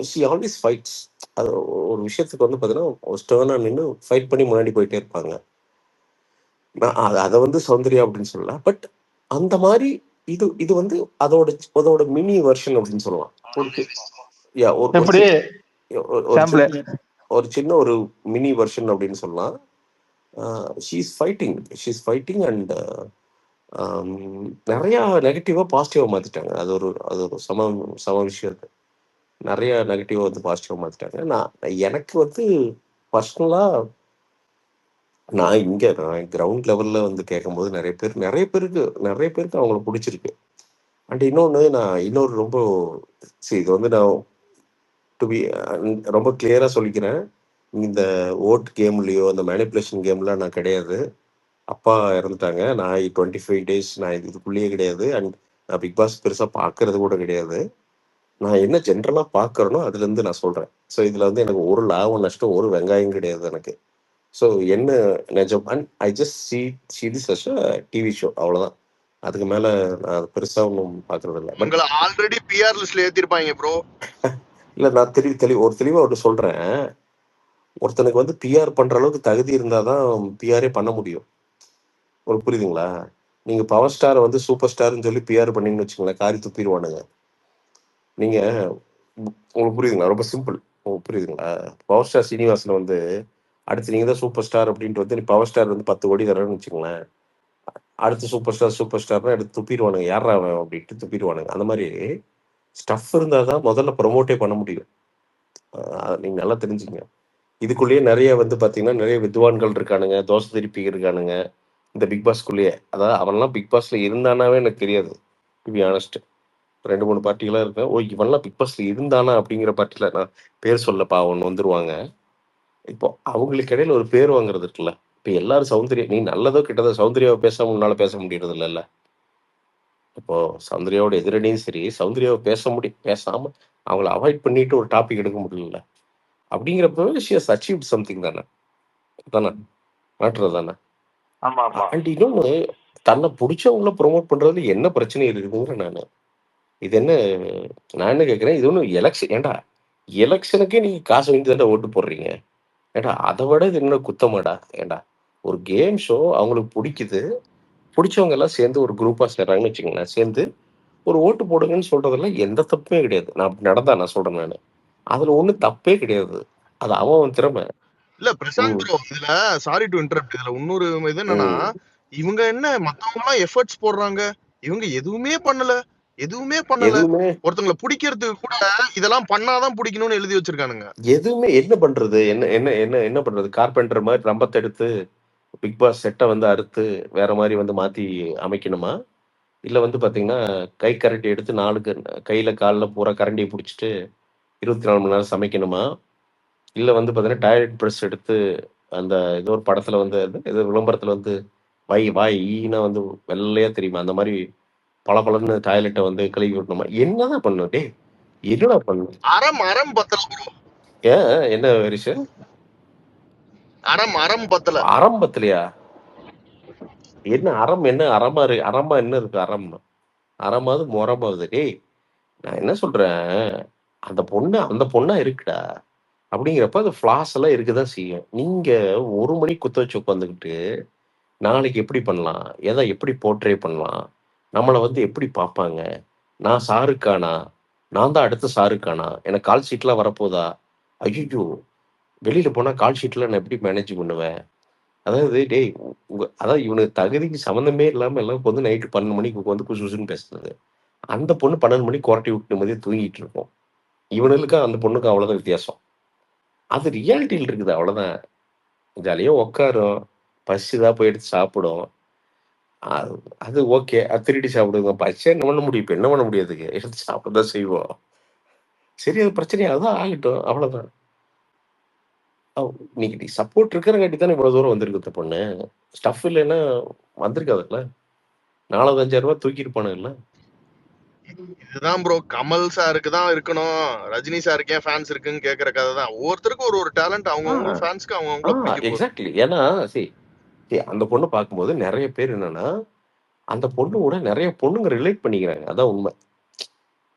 She always fights. அது ஒரு விஷயத்துக்கு வந்து பார்த்தீங்கன்னா, ஸ்டர்னா நின்னு ஃபைட் பண்ணி முன்னாடி போயிட்டே இருப்பாங்க. நான் அத வந்து சௌந்தர்யா அப்படின்னு சொல்லல. பட் அந்த மாரி இது இது வந்து அதோட அதோட மினி வெர்ஷன் அப்படின்னு சொல்லலாம். ஒரு ஒரு ஒரு எப்படி ஒரு சாம்பிள் ஒரு சின்ன ஒரு மினி வெர்ஷன் அப்படின்னு சொல்லலாம். ஷீ இஸ் ஃபைட்டிங் அண்ட் நிறைய நெகட்டிவா பாசிட்டிவா மாத்திட்டாங்க. அது ஒரு சம விஷயம். நிறைய நெகட்டிவா வந்து பாசிட்டிவா மாத்திட்டாங்க. எனக்கு வந்து பர்சனலா நான் கிரவுண்ட் லெவல்ல வந்து கேட்கும்போது நிறைய பேருக்கு அவங்கள பிடிச்சிருக்கு. அண்ட் இன்னொரு ரொம்ப இது வந்து நான் டு பி ரொம்ப கிளியரா சொல்லிக்கிறேன். இந்த ஓட் கேம்லயோ அந்த மேனிப்புலேஷன் கேம்லாம் நான் கிடையாது. அப்பா இறந்துட்டாங்க. நான் 25 டேஸ் நான் இதுக்குள்ளேயே கிடையாது. அண்ட் நான் பிக் பாஸ் பெருசா பார்க்கறது கூட கிடையாது. நான் என்ன ஜென்ரலா பார்க்கறேனோ அதுலேருந்து நான் சொல்றேன். ஸோ இதுல வந்து எனக்கு ஒரு லாபம், நஷ்டம், ஒரு வெங்காயம் கிடையாது எனக்கு. ஸோ என்ன நிஜம் and I just see this as a TV show அவ்வளோதான். அதுக்கு மேல நான் பெருசா ஒன்றும் பார்க்கறது இல்லை. பட் உங்களை ஆல்ரெடி பிஆர் லிஸ்ட்ல ஏத்திருப்பாங்க ப்ரோ. இல்லை, நான் தெளிவா ஒன்று சொல்றேன். ஒருத்தனுக்கு வந்து பிஆர் பண்ற அளவுக்கு தகுதி இருந்தாதான் பிஆரே பண்ண முடியும். உங்களுக்கு புரியுதுங்களா? நீங்க பவர் ஸ்டாரை வந்து சூப்பர் ஸ்டார்னு சொல்லி பிஆர் பண்ணீங்கன்னு வச்சுக்கோங்களேன், காரி துப்பிடுவானுங்க. நீங்க உங்களுக்கு புரியுதுங்களா? ரொம்ப சிம்பிள். உங்களுக்கு புரியுதுங்களா? பவர் ஸ்டார் சீனிவாசன் வந்து அடுத்து நீங்க தான் சூப்பர் ஸ்டார் அப்படின்ட்டு வந்து நீ பவர் ஸ்டார் வந்து 10 கோடி தரேன்னு வச்சுக்கோங்களேன், அடுத்து சூப்பர் ஸ்டார்னா எடுத்து துப்பிடுவானுங்க. யாரா அவன் அப்படின்ட்டு துப்பிடுவானுங்க. அந்த மாதிரி ஸ்டஃப் இருந்தால் தான் முதல்ல ப்ரொமோட்டே பண்ண முடியும். நீங்க நல்லா தெரிஞ்சுங்க. இதுக்குள்ளேயே நிறைய வந்து பார்த்தீங்கன்னா நிறைய வித்வான்கள் இருக்கானுங்க, தோசை திருப்பி இருக்கானுங்க இந்த பிக் பாஸ்க்குள்ளேயே. அதாவது அவன்லாம் பிக் பாஸ்ல இருந்தானாவே எனக்கு தெரியாது, டு பி ஆனஸ்ட். 2 3 பார்ட்டிகளாக இருக்கேன். ஓ, இவன்லாம் பிக் பாஸ்ல இருந்தானா அப்படிங்கிற பார்ட்டியில் நான் பேர் சொல்லப்பா ஒன்று வந்துருவாங்க. இப்போ அவங்களுக்கு இடையில ஒரு பேர் வாங்குறது இருக்குல்ல. இப்போ எல்லாரும் சௌந்தர்யா, நீ நல்லதோ கெட்டதோ சௌந்தர்யாவை பேசாம உன்னால பேச முடியறது இல்லைல்ல. இப்போ சௌந்தர்யாவோட எதிரணியும் சரி, சௌந்தர்யாவை பேசாம அவங்கள அவாய்ட் பண்ணிட்டு ஒரு டாபிக் எடுக்க முடியல. அப்படிங்கிறப்ப ஷி ஹஸ் அச்சீவ்ட் சம்திங் தானே. தானே மேட்ரு தானே. ஆமா ஆமா அண்ட் இன்னொன்று, தன்னை பிடிச்சவங்கள ப்ரொமோட் பண்றதுல என்ன பிரச்சனை இருக்குதுங்கிற இது என்ன நான் என்ன கேட்குறேன், இது ஒன்றும் எலெக்ஷன் ஏன்டா? எலெக்ஷனுக்கே நீங்க காசு வாங்கி தானே ஓட்டு போடுறீங்க. ஏன்டா அதை விட இது என்ன குத்தமாடா? ஏன்டா ஒரு கேம் ஷோ அவங்களுக்கு பிடிக்குது, பிடிச்சவங்க எல்லாம் சேர்ந்து ஒரு குரூப்பா சேர்றாங்கன்னு வச்சுக்கோங்களேன், சேர்ந்து ஒரு ஓட்டு போடுங்கன்னு சொல்றதுல எந்த தப்புமே கிடையாது. நான் அப்படி நடந்தா நான் சொல்றேன், நான் அதுல ஒன்றும் தப்பே கிடையாது. அது அவன் திறமை. இல்ல பிரசாந்த் ம், ப்ரோ, இதுல சாரி டு இன்டரப்ட், இதுல இன்னொரு இது என்னன்னா, ம். இவங்க என்ன மத்தவங்க எல்லாம் எஃபர்ட்ஸ் போடுறாங்க, இவங்க எதுவுமே பண்ணல. எதுவுமே ஒருத்தங்களை பிடிக்கிறதுக்கு கூட இதெல்லாம் பண்ணாதான் பிடிக்கணும்னு எழுதி வச்சிருக்கானுங்க. எதுவுமே என்ன பண்றது? என்ன என்ன என்ன என்ன பண்றது? கார்பெண்டர் மாதிரி ரம்பத்தை எடுத்து பிக் பாஸ் செட்டை வந்து அறுத்து வேற மாதிரி வந்து மாத்தி அமைக்கணுமா? இல்ல வந்து பாத்தீங்கன்னா, கை கரண்டி எடுத்து 4 கையில கால்ல பூரா கரண்டிய புடிச்சுட்டு 24 மணி நேரம் சமைக்கணுமா? இல்ல வந்து பாத்தீங்கன்னா, டாய்லெட் பிரஷ் எடுத்து அந்த ஏதோ ஒரு படத்துல வந்து ஏதோ விளம்பரத்துல வந்து வாய் வாய் ஈன்னா வந்து வெள்ளையா தெரியுமா? அந்த மாரி பளபளன்னு டாய்லெட்ட வந்து கழுவி விடணுமா? என்னதான் பண்ணணும்? டேய்! என்னடா பண்ணணும்? அறம் பத்தல ப்ரோ. ஏன் என்ன ஹரிஷு? அறம் பத்தல. அறம் பத்தலையா? என்ன அறம் என்ன அறமா என்ன இருக்கு அறம்? அறமாவது மொறமாவது. டேய்! நான் என்ன சொல்றேன், அந்த பொண்ணா இருக்குடா. அப்படிங்கிறப்ப அது ஃப்ளாஸ் எல்லாம் இருக்கதான் செய்யும். நீங்க 1 மணிக்கு குத்த வச்சு உட்காந்துக்கிட்டு, நாளைக்கு எப்படி பண்ணலாம்? எத எப்படி போர்ட்ரே பண்ணலாம்? நம்மள வந்து எப்படி பார்ப்பாங்க? நான் ஷாருக் கானா? நான் தான் அடுத்த ஷாருக் கானா? எனக்கு கால் ஷீட்லாம் வரப்போதா? ஐய்யய்யோ! வெளியில போனா கால் ஷீட்லாம் நான் எப்படி மேனேஜ் பண்ணுவேன்? அதாவது டேய், அதாவது இவனுக்கு தகுதிக்கு சம்மந்தமே இல்லாம எல்லாம் உட்காந்து நைட்டு 12 மணிக்கு உட்காந்து குசு குசுன்னு பேசுறது. அந்த பொண்ணு 12 மணிக்கு கொறட்டி விட்டு நிம்மதியா தூங்கிட்டு இருக்கும். இவனுங்களுக்கும் அந்த பொண்ணுக்கும் அவ்வளோதான் வித்தியாசம். அது ரியாலிட்டில இருக்குது அவ்வளோதான். ஜாலியா உட்காரும். பசிச்சதா போய் எடுத்து சாப்பிடும். அது அது ஓகே. அது திருடி சாப்பிடுங்க. பசிச்சா என்ன பண்ண முடியும்? இப்ப என்ன பண்ண முடியாதுங்க. எடுத்து சாப்பிட தான் செய்வோம். சரி, அது பிரச்சனையா அதான் ஆகட்டும். அவ்வளோதான். இன்னைக்கு நீ சப்போர்ட் இருக்கிறங்காட்டி தானே இவ்வளோ தூரம் வந்திருக்கு இந்த பொண்ணு. ஸ்டஃப் இல்லைன்னா வந்திருக்காதுல்ல. 4, 5,000 தூக்கியிருப்பானுங்கல்ல. இதுதான் ப்ரோ, கமல் சாருக்கு தான் இருக்கணும், ரஜினி சாருக்கு ஏன் ஃபேன்ஸ் இருக்குன்னு கேக்குற கதை தான். ஒவ்வொருத்தருக்கும் ஒரு டேலண்ட், ஆ, அவங்கவுங்க ஃபேன்ஸ்க்கு ஆ அவங்கவுங்கள பிடிக்க போகுது. எக்ஸாக்ட்லி. ஏன்னா see, அந்த பொண்ணு பார்க்கும்போது நெறைய பேர் என்னன்னா, அந்த பொண்ணு கூட நெறைய பொண்ணுங்க ரிலேட் பண்ணிக்கிறாங்க. அதான் உண்மை.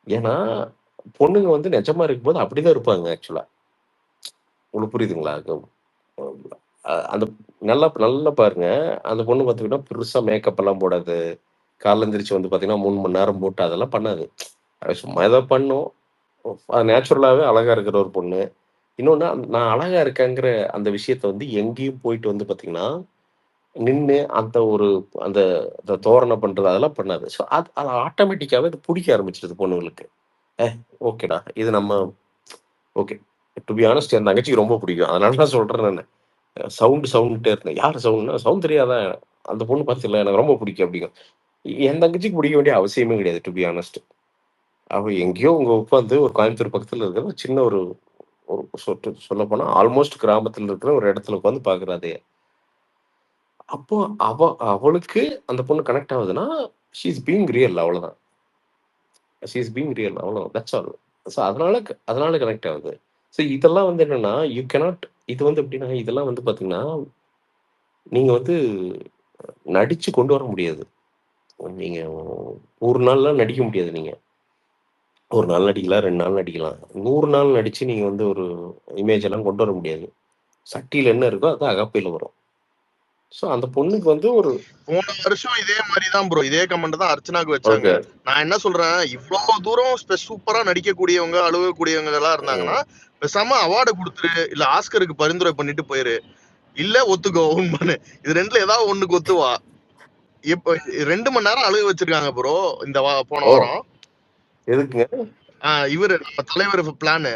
ஏன்னா, பொண்ணுங்க வந்து நிஜமா இருக்கும்போது அப்படிதான் இருப்பாங்க ஆக்சுவலா. உங்களுக்கு புரியுதுங்களா? அந்த நல்லா நல்லா பாருங்க. அந்த பொண்ணு பார்த்துக்கிட்டா பெருசா மேக்கப் எல்லாம் போடாது. காலைல எந்திரிச்சு வந்து பார்த்தீங்கன்னா, 3 மணி நேரம் போட்டு அதெல்லாம் பண்ணாது. அது சும்மா ஏதோ பண்ணும். நேச்சுரலாவே அழகா இருக்கிற ஒரு பொண்ணு. இன்னொன்னு நான் அழகா இருக்கேங்கிற அந்த விஷயத்த வந்து எங்கேயும் போயிட்டு வந்து பார்த்தீங்கன்னா, நின்னு அந்த அந்த தோரணை பண்றது அதெல்லாம் பண்ணாது. ஸோ அது ஆட்டோமேட்டிக்காவே அது புடிக்க ஆரம்பிச்சுருது பொண்ணுங்களுக்கு. "ஏ ஓகேடா. இது நம்ம ஓகே." டூ பி ஹானஸ்ட் என் தங்கச்சிக்கு ரொம்ப பிடிக்கும். அதனால தான் சொல்றேன் நானு. சவுண்ட்டே இருந்தேன். யார் சவுண்ட்னா, "சௌந்தர்யா தான். அந்த பொண்ணு பார்த்தீல்ல எனக்கு ரொம்ப பிடிக்கும்." அப்படிங்கும். என் தங்கச்சிக்கு பிடிக்க வேண்டிய அவசியமே கிடையாது டூ பி ஹானஸ்ட். அவ எங்கேயோ உட்காந்து ஒரு கோயம்புத்தூர் பக்கத்துல இருக்கிற ஒரு சின்ன ஒரு ஒரு சொல்லப்போனா ஆல்மோஸ்ட் கிராமத்துல இருக்கிற ஒரு இடத்துல உட்காந்து பார்க்குறா அதைய. அப்போ அவளுக்கு அந்த பொண்ணு கனெக்ட் ஆகுதுன்னா, ஷி இஸ் பீயிங் ரியல் அவ்வளோதான். ஷி இஸ் பீயிங் ரியல் அவ்வளோதான். That's all. ஸோ அதனால கனெக்ட் ஆகுது. ஸோ இதெல்லாம் வந்து என்னன்னா, யூ கேனாட் இது வந்து எப்படின்னா, இதெல்லாம் வந்து பார்த்தீங்கன்னா, நீங்க வந்து நடிச்சு கொண்டு வர முடியாது. நீங்க 100 நாள்லாம் நடிக்க முடியாது நீங்க. 1 நாள் நடிக்கலாம், 2 நாள் நடிக்கலாம். 100 நாள் நடிச்சு நீங்க வந்து ஒரு இமேஜ் எல்லாம் கொண்டு வர முடியாது. சட்டியில என்ன இருக்கோ அதான் அகப்பையில வரும். ஸோ அந்த பொண்ணுக்கு வந்து ஒரு போன வருஷம் இதே மாதிரி தான் ப்ரோ, இதே கமெண்ட் தான் அர்ச்சனாக்கு வச்சாங்க. ஓகே. நான் என்ன சொல்றேன், இவ்வளவு தூரம் சூப்பரா நடிக்கக்கூடியவங்க, அழுகக்கூடியவங்க எல்லாம் இருந்தாங்கன்னா பேசாம அவார்டு கொடுத்துரு, இல்ல ஆஸ்கருக்கு பரிந்துரை பண்ணிட்டு போயிரு, இல்ல ஒத்துக்கோ உண்மைன்னு. இது ரெண்டுல ஏதாவது ஒண்ணுக்கு ஒத்துவா. இப்ப 2 மணி நேரம் அழுக வச்சிருக்காங்க ப்ரோ இந்த போன ஓ! வாரம். எதுக்குங்க? இவரு நம்ம தலைவர் பிளான்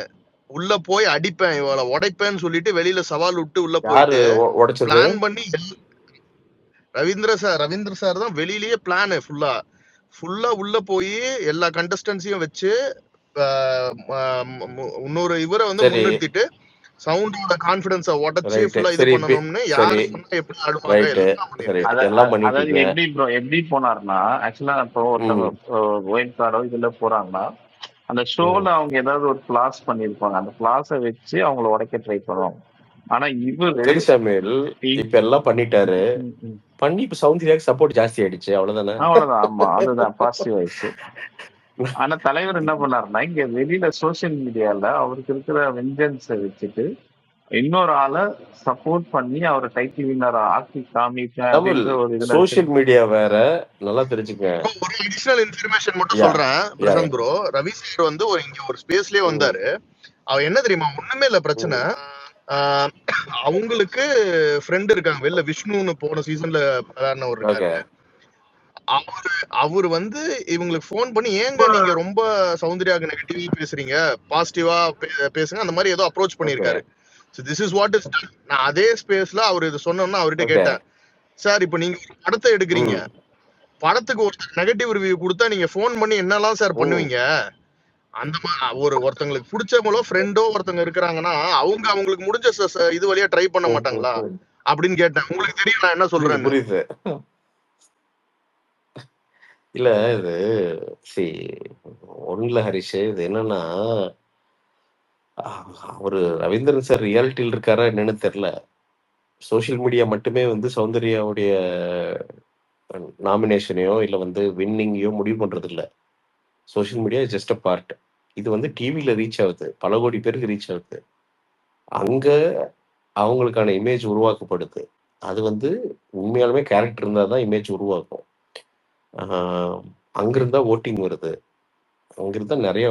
உள்ள போய் அடிப்பேன், இவளை உடைப்பேன்னு சொல்லிட்டு வெளியில சவால் விட்டு உள்ள யாரு போயிட்டு உடைச்சது? பிளான் பண்ணி ரவீந்திர சார் தான் வெளியிலேயே பிளான் ஃபுல்லா உள்ள போய் எல்லா கண்டஸ்டன்ஸையும் வச்சு இன்னொரு இவரை வந்து சரி. முன்னிறுத்திட்டு சவுண்டோட கான்ஃபிடன்ஸை உடைச்சு ரைட். ஃபுல்லா இது சரி. பண்ணணும்னு யாரு சரி. சொன்னா எப்படி ஆடுவாங்க ரைட். எல்லாம் சரி. பண்ணிருக்காரு. எல்லாம் அதாவது பண்ணிட்டீங்க. எப்படி போனாருன்னா, ஆக்சுவலா இப்போ ஒருத்தவங்க ஒயின் கார்டோ இதுல போறாங்கன்னா, அந்த ஷோல அவங்க ஏதாவது ஒரு கிளாஸ் பண்ணிருப்பாங்க. அந்த கிளாஸை வச்சு அவங்கள உடைக்க ட்ரை பண்ணுவாங்க. ஆனா இவரு சரி சாமுவேல், இப்ப எல்லாம் பண்ணிட்டாரு. பண்ணி இப்ப சௌந்தர்யாக்கு சப்போர்ட் ஜாஸ்தி ஆயிடுச்சு. அவ்வளவுதானே? அவ்வளவுதான். ஆமா, அதுதான் பாசிட்டிவ் ஆயிடுச்சு. ஆனா தலைவர் என்ன பண்ணாருன்னா, இங்க வெளியில சோசியல் மீடியால அவருக்கு இருக்கிற வெஞ்சன்ஸை வச்சுட்டு இன்னொரு ஆளை சப்போர்ட் பண்ணி அவரை டைட்டில் வின்னர் ஆக்கி காமிப்பேன் தமிழ் அப்படின்ற ஒரு இதுல சோசியல் மீடியா வேற. நல்லா தெரிஞ்சுக்க. ஒரு அடிஷனல் இன்ஃபர்மேஷன் மட்டும் யா சொல்றேன் யா பிரசாந்த் ப்ரோ. ரவி சார் வந்து இங்க ஒரு ஸ்பேஸ்லயே வந்தாரு. அவ என்ன தெரியுமா, ஒண்ணுமே இல்ல பிரச்சனை. அவங்களுக்கு ஃப்ரெண்ட் இருக்காங்க வெளில, விஷ்ணுன்னு போன சீசன்ல ஒரு இருக்காரு. அவரு வந்து இவங்களுக்கு போன் பண்ணி, ஏங்க நீங்க ரொம்ப சௌந்தர்யாக்கு நெகட்டிவா பேசுறீங்க, பாசிட்டிவா பேசுங்க, அந்த மாதிரி ஏதோ அப்ரோச் பண்ணிருக்காரு. This is what is done. நான் அதே ஸ்பேஸ்ல அவர் இது சொன்னோம்னா அவர்கிட்ட கேட்டேன், சார் இப்ப நீங்க ஒரு படத்தை எடுக்கிறீங்க, படத்துக்கு ஒருத்தர் நெகட்டிவ் ரிவ்யூ கொடுத்தா நீங்க போன் பண்ணி என்னெல்லாம் சார் பண்ணுவீங்க? அந்த ஒருத்தங்களுக்கு பிடிச்சவங்களோ ஃப்ரெண்டோ ஒருத்தங்க இருக்கிறாங்கன்னா அவங்களுக்கு முடிஞ்ச இது வழியா ட்ரை பண்ண மாட்டாங்களா அப்படின்னு கேட்டேன். உங்களுக்கு தெரியும் நான் என்ன சொல்றேன்னு. புரியுது. இல்ல இது ஒண்ணுல ஹரிஷ், இது என்னன்னா அவரு ரவீந்திரன் சார் ரியாலிட்டியில் இருக்காரா என்னன்னு தெரியல. சோசியல் மீடியா மட்டுமே வந்து சௌந்தர்யாவுடைய நாமினேஷனையோ இல்ல வந்து வின்னிங்கையோ முடிவு பண்றது இல்ல. Social media just a part. இது வந்து டிவில ரீச் ஆகுது. பல கோடி பேருக்கு ரீச் ஆகுது. அங்க அவங்களுக்கான இமேஜ் உருவாக்கப்படுது. அது வந்து உண்மையாலுமே கேரக்டர் இருந்தா தான் இமேஜ் உருவாக்கும். அங்கிருந்தா வோட்டிங் வருது. அங்கிருந்தா நெறைய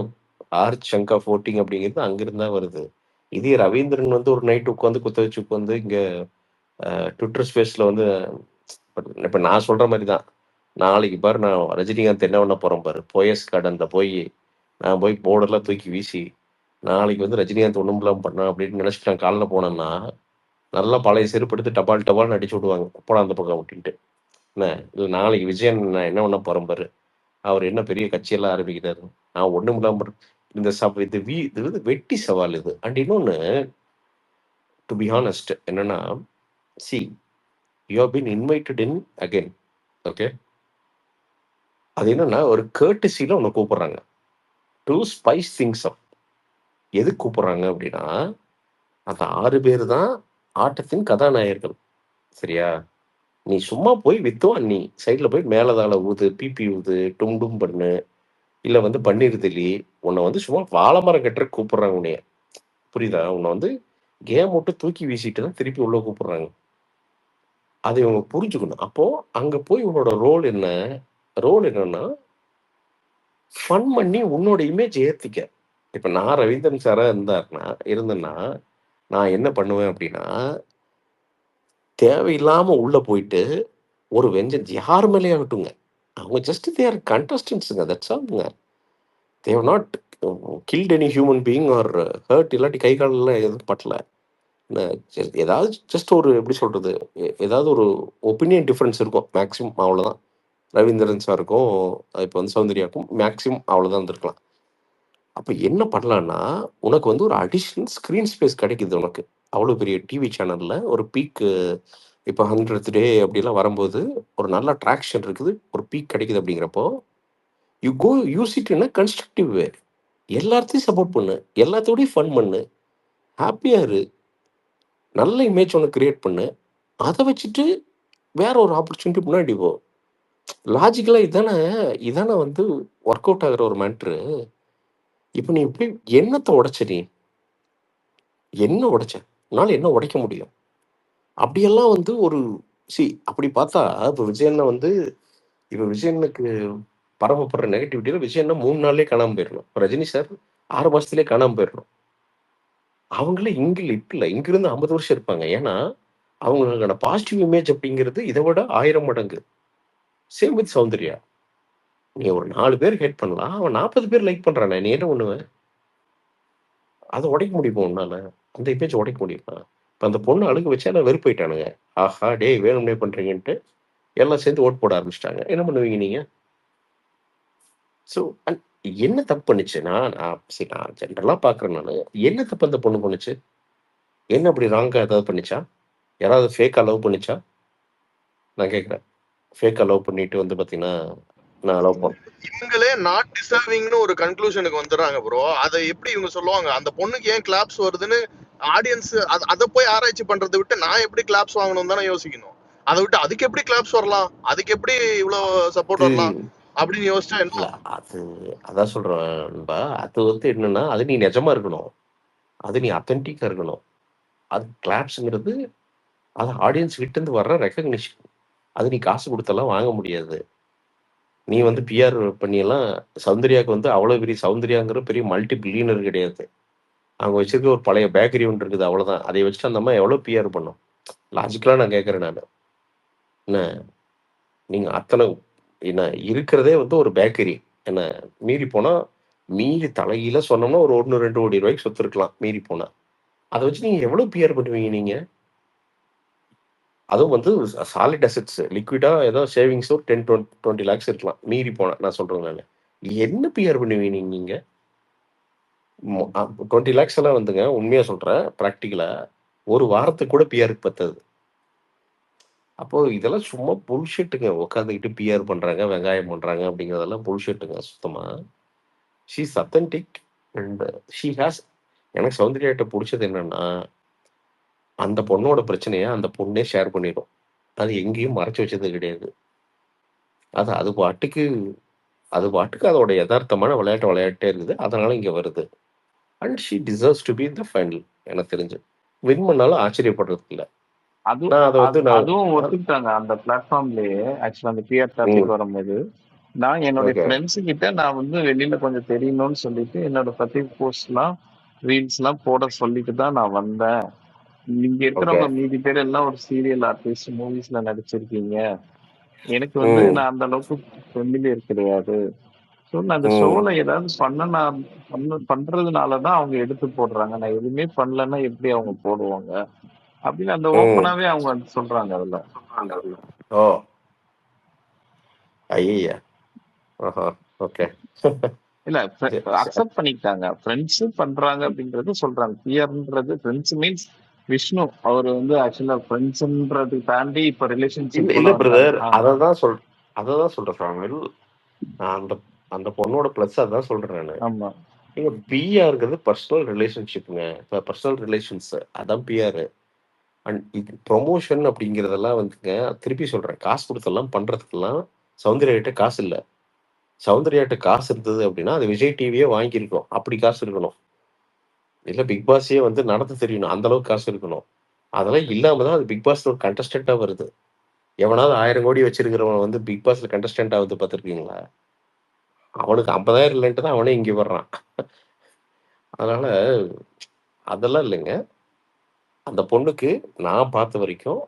லார்ஜ் சங்க் ஆஃப் வோட்டிங் அப்படிங்கிறது அங்கிருந்து தான் வருது. இதே ரவீந்திரன் வந்து ஒரு நைட் உட்காந்து குத்த வச்சு உட்காந்து இங்க ட்விட்டர் ஸ்பேஸ்ல வந்து இப்ப நான் சொல்ற மாரி தான். நாளைக்கு பாரு நான் ரஜினிகாந்த் என்ன பண்ண போறேன் பாரு. போயஸ் கார்டன்ல நான் போய் போர்டெல்லாம் தூக்கி வீசி, நாளைக்கு வந்து ரஜினிகாந்த் ஒண்ணும் இல்லாம பண்ணான் அப்படின்னு நினைச்சுட்டு நான் காலைல போனேன்னா, நல்லா பழைய செருப்பு எடுத்து டபால் டபால்னு அடிச்சு விடுவாங்க. போடா அந்த பக்கம் அப்படின்ட்டு. என்ன, இல்ல நாளைக்கு விஜயன் நான் என்ன பண்ண போறேன் பாரு. அவர் என்ன பெரிய கட்சியெல்லாம் ஆரம்பிக்கிறாரு. நான் ஒண்ணும் இல்லாம இந்த இது வந்து வெட்டி சவால் இது. அண்ட் இன்னொன்னு டு பி ஹானஸ்ட் என்னன்னா, see you have been invited in again. Okay. அது என்னன்னா ஒரு கர்ட்டசில உன்னை கூப்பிடுறாங்க. To spice things up. எதுக்கு கூப்பிடுறாங்க அப்படின்னா, அந்த 6 பேர் தான் ஆட்டத்தின் கதாநாயகர்கள். சரியா? நீ சும்மா போய் வித்துவான் நீ. சைடுல போய் மேளதாள ஊது, பிபி ஊது, டும் டும் பண்ணு. இல்ல வந்து பன்னீர் தெளி, உன்னை வந்து சும்மா வாழை மரம் கட்டுறதுக்கு கூப்பிடுறாங்க உன்னைய. புரியுதா? உன்னை வந்து கேம் விட்டு தூக்கி வீசிட்டு தான் திருப்பி உள்ள கூப்பிடுறாங்க. அதை இவங்க புரிஞ்சுக்கணும். அப்போ அங்க போய் உன்னோட ரோல் என்ன? ரோல் என்னன்னா, ஃபன் பண்ணி உன்னோட இமேஜ் ஏத்திக்க. இப்ப நான் ரவீந்திரன் சாரா இருந்தேன்னா, நான் என்ன பண்ணுவேன் அப்படின்னா, தேவையில்லாம உள்ள போயிட்டு ஒரு வெஞ்சன்ஸ் யார் மேலயும் ஆகட்டுங்க. அவங்க ஜஸ்ட் தே ஆர் கண்டஸ்டன்ட்ஸ்ங்க. தட்ஸ் ஆல்ங்க. They have not killed any human being or hurt, இல்லாட்டி கை கால்லாம் எதுவும் பட்டல. ஏதாவது ஜஸ்ட் ஒரு எப்படி சொல்றது, ஏதாவது ஒரு ஒப்பீனியன் டிஃபரன்ஸ் இருக்கும் மேக்ஸிமம், அவ்வளவுதான். ரவீந்திரன் சாருக்கும் இப்போ வந்து சௌந்தர்யாக்கும் மேக்ஸிமம் அவ்வளவுதான் இருந்திருக்கலாம். அப்ப என்ன பண்ணலான்னா, உனக்கு வந்து ஒரு அடிஷனல் ஸ்க்ரீன் ஸ்பேஸ் கிடைக்குது உனக்கு. அவ்வளோ பெரிய டிவி சேனல்ல ஒரு பீக், இப்போ 100th டே அப்படிலாம் வரும்போது ஒரு நல்ல ட்ராக்ஷன் இருக்குது, ஒரு பீக் கிடைக்குது அப்படிங்கிறப்போ, you go use it in a constructive way. எல்லாத்தையும் சப்போர்ட் பண்ணு, எல்லாத்தோடையும் ஃபன் பண்ணு, ஹாப்பியா இரு, நல்ல இமேஜ் ஒன்று கிரியேட் பண்ணு. அதை வச்சுட்டு வேற ஒரு ஆப்பர்ச்சுனிட்டி முன்னாடி போ. லாஜிக்கலாக இதானே வந்து ஒர்க் அவுட் ஆகிற ஒரு மேட்ரு. இப்போ நீ இப்படி என்னத்தை உடைச்ச? நீ என்ன உடைச்ச? உன்னால என்ன உடைக்க முடியும்? அப்படியெல்லாம் வந்து ஒரு அப்படி பார்த்தா இப்போ விஜயண்ணா வந்து, இப்போ விஜயனுக்கு பரவப்படுற நெகட்டிவிட்டியில விஜயண்ணா 3 நாள்லயே காணாம போயிடணும். இப்போ ரஜினி சார் 6 மாசத்துலயே காணாம போயிடணும். அவங்கள இங்கிருந்து 50 வருஷம் இருப்பாங்க. ஏன்னா அவங்களுக்கான பாசிட்டிவ் இமேஜ் அப்படிங்கிறது இதை விட 1000 மடங்கு. Same with Soundarya. நீ ஒரு 4 பேர் ஹேட் பண்ணலாம், அவன் 40 பேர் லைக் பண்றானே, நீ என்ன பண்ணுவ? அதை உடைக்க முடியுமா உன்னால? அந்த இமேஜ் உடைக்க முடியுமா? இப்போ அந்த பொண்ணு அழுக வச்சா நான் வெறுப்பாயிட்டானுங்க. ஆஹா டேய் வேணும்னே பண்றீங்கன்ட்டு எல்லாம் சேர்ந்து ஓட் போட ஆரம்பிச்சிட்டாங்க. என்ன பண்ணுவீங்க நீங்க? ஸோ என்ன தப்பு பண்ணுச்சு? நான் ஜென்ரலா பாக்குறேன். நான் என்ன தப்பு அந்த பொண்ணு பண்ணுச்சு? என்ன அப்படி ராங்கா ஏதாவது பண்ணிச்சா? யாராவது ஃபேக்கா லவ் பண்ணிச்சா? நான் கேட்குறேன். ஃபேக்கா லவ் பண்ணிட்டு வந்து பாத்தீங்கன்னா, நான் லவ் பண்ண இவங்களே நாட் டிசர்விங்னு ஒரு கன்க்ளூஷனுக்கு வந்துடுறாங்க ப்ரோ. அதை எப்படி இவங்க சொல்லுவாங்க? அந்த பொண்ணுக்கு ஏன் கிளாப்ஸ் வருதுன்னு ஆடியன்ஸ் அதை போய் ஆராய்ச்சி பண்றதை விட்டு நான் எப்படி கிளாப்ஸ் வாங்கணும் தானே யோசிக்கணும். அதை விட்டு அதுக்கு எப்படி கிளாப்ஸ் வரலாம், அதுக்கு எப்படி இவ்வளவு சப்போர்ட் வரலாம் அப்படின்னு யோசிச்சா இல்ல என்ன? அதான் சொல்றேன். அது வந்து என்னன்னா, அது நீ நிஜமா இருக்கணும், அது நீ அத்தன்டிக்கா இருக்கணும். அது கிளாப்ஸ்ங்கிறது அது ஆடியன்ஸ் கிட்ட இருந்து வர்ற ரெக்கக்னிஷன். அது நீ காசு கொடுத்தெல்லாம் வாங்க முடியாது. நீ வந்து பிஆர் பண்ணியெல்லாம் சௌந்தர்யாவுக்கு வந்து அவ்வளோ பெரிய சௌந்தர்யாங்கிற பெரிய மல்டி பில்லியனர் கிடையாது. அவங்க வச்சிருக்க ஒரு பழைய பேக்கரி ஒன்று இருக்குது, அவ்வளோதான். அதை வச்சுட்டு அந்த அம்மா எவ்வளோ பிஆர் பண்ணும்? லாஜிக்கலாக நான் கேட்குறேன். நான் என்ன, நீங்கள் அத்தனை என்ன இருக்கிறதே வந்து ஒரு பேக்கரி என்ன, மீறி தலையில சொன்னோம்னா ஒரு 1-2 கோடி ரூபாய்க்கு சொத்து இருக்கலாம் மீறி போனா. அதை வச்சு நீங்கள் எவ்வளோ பிஆர் பண்ணுவீங்க நீங்கள்? அதுவும் வந்து சாலிட் அசெட்ஸ், லிக்விடா ஏதோ சேவிங்ஸ் ஒரு 10-20 லேக்ஸ் இருக்கலாம் மீறி போனா. நான் சொல்றேன், நான் என்ன பிஆர் பண்ணுவீங்க நீங்க? 20 லேக்ஸ் எல்லாம் வந்துங்க, உண்மையா சொல்றேன், ப்ராக்டிக்கலா ஒரு வாரத்துக்கு கூட பிஆருக்கு பத்தாது. அப்போ இதெல்லாம் சும்மா புல்ஷிட்டுங்க. உட்காந்துக்கிட்டு பிஆர் பண்றாங்க, வெங்காயம் பண்றாங்க அப்படிங்கிறதெல்லாம் புல்ஷிட்டுங்க சுத்தமா. She is authentic and she has. எனக்கு சௌந்தர்யாட்ட பிடிச்சது என்னன்னா, அந்த பொண்ணோட பிரச்சனையை அந்த பொண்ணே ஷேர் பண்ணிடும். அது எங்கேயும் மறைச்சு வச்சது கிடையாது. அது பாட்டுக்கு அதோட யதார்த்தமான விளையாட்டே இருக்குது. அதனால இங்க வருது. And she deserves to be in the final. எனக்கு தெரிஞ்சு வின் பண்ணாலும் ஆச்சரியப்படுறதுக்கு இல்ல. நான் அதை வந்து அதுவும் ஒத்துக்கிட்டாங்க அந்த பிளாட்ஃபார்ம்லயே. ஆக்சுவலா அந்த பிஆர் டாபிக் வரும்போது நான் என்னுடைய ஃப்ரெண்ட்ஸு கிட்ட நான் வந்து வெளியில கொஞ்சம் தெரியணும்னு சொல்லிட்டு என்னோட பத்தி போஸ்ட்லாம் ரீல்ஸ்லாம் போட சொல்லிட்டு தான் நான் வந்தேன். இங்க இருக்கிறவங்க மீதி பேர் எல்லாம் ஒரு சீரியல் ஆர்டிஸ்ட், மூவிஸ்ல நடிச்சிருக்கீங்க. எனக்கு வந்து நான் அந்த அளவுக்கு ஃபெமிலியர் கிடையாது. ஸோ நான் அந்த ஷோல ஏதாவது பண்றதுனாலதான் அவங்க எடுத்து போடுறாங்க. நான் எதுவுமே பண்ணலன்னா எப்படி அவங்க போடுவாங்க அப்படின்னு அந்த ஓப்பனாவே அவங்க சொல்றாங்க அதுல. ஓ ஐயா ஓகே. இல்ல அக்செப்ட் பண்ணிக்கிட்டாங்க. ஃப்ரெண்ட்ஸ் பண்றாங்க அப்படின்றது சொல்றாங்க. பியர்ன்றது ஃப்ரெண்ட்ஸ் மீன்ஸ் விஷ்ணு அவர் வந்து ஆக்சுவலா ஃப்ரெண்ட்ஸ்ன்றது தாண்டி இப்ப ரிலேஷன்ஷிப் இல்ல பிரதர், அததான் சொல்றேன். நான் அந்த பொண்ணோட பிளஸ் அதான் சொல்றேன் நான். ஆமா. நீங்க பிஆர்ங்கிறது பர்சனல் ரிலேஷன்ஷிப்புங்க. இப்ப பர்சனல் ரிலேஷன்ஸ் அதான் பிஆர். அண்ட் இது ப்ரொமோஷன் அப்படிங்கிறதெல்லாம் வந்துங்க, திருப்பி சொல்றேன், காசு கொடுத்தெல்லாம் பண்றதுக்கெல்லாம் சௌந்தர்யா கிட்ட காசு இல்லை. சௌந்தர்யாட்ட காசு இருந்தது அப்படின்னா, அது விஜய் டிவியே வாங்கியிருக்கும். அப்படி காசு இருக்கணும். இல்ல பிக் பாஸே வந்து நடத்த தெரியணும். அந்த அளவுக்கு காசு இருக்கணும். அதெல்லாம் இல்லாம தான் அது பிக் பாஸ்ல ஒரு கண்டஸ்டன்ட்டா வருது. எவனாவது 1000 கோடி வச்சிருக்கிறவன் வந்து பிக் பாஸ்ல கண்டஸ்டன்ட் ஆவது பார்த்துருக்கீங்களா? அவனுக்கு 50,000 இல்லன்ட்டு தான் அவனே இங்க வர்றான். அதனால அதெல்லாம் இல்லைங்க. அந்த பொண்ணுக்கு நான் பார்த்த வரைக்கும்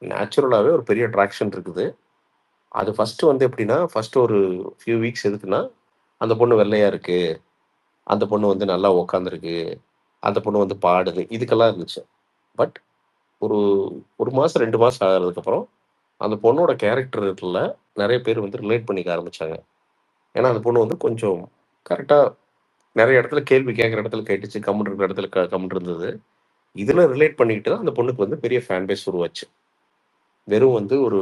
நேச்சுரலாவே ஒரு பெரிய அட்ராக்ஷன் இருக்குது. அது ஃபர்ஸ்ட்டு வந்து எப்படின்னா, ஃபர்ஸ்ட்டு ஒரு ஃபியூ வீக்ஸ் எதுக்குன்னா, அந்த பொண்ணு வெள்ளையா இருக்கு. அந்த பொண்ணு வந்து நல்லா உட்காந்துருக்கு. அந்த பொண்ணு வந்து பாடுது. இதுக்கெல்லாம் இருந்துச்சு. பட் ஒரு 1 மாசம், 2 மாசம் ஆகுறதுக்கப்புறம், அந்த பொண்ணோட கேரக்டர்ல நெறைய பேர் வந்து ரிலேட் பண்ணிக்க ஆரம்பிச்சாங்க. ஏன்னா, அந்த பொண்ணு வந்து கொஞ்சம் கரெக்ட்டா நெறைய இடத்துல கேள்வி கேட்கிற இடத்துல கேட்டுச்சு. கம்முனு இருக்கிற இடத்துல கம்முனு இருந்தது. இதுல ரிலேட் பண்ணிக்கிட்டு தான் அந்த பொண்ணுக்கு வந்து பெரிய ஃபேன் பேஸ் உருவாச்சு. வெறும் வந்து ஒரு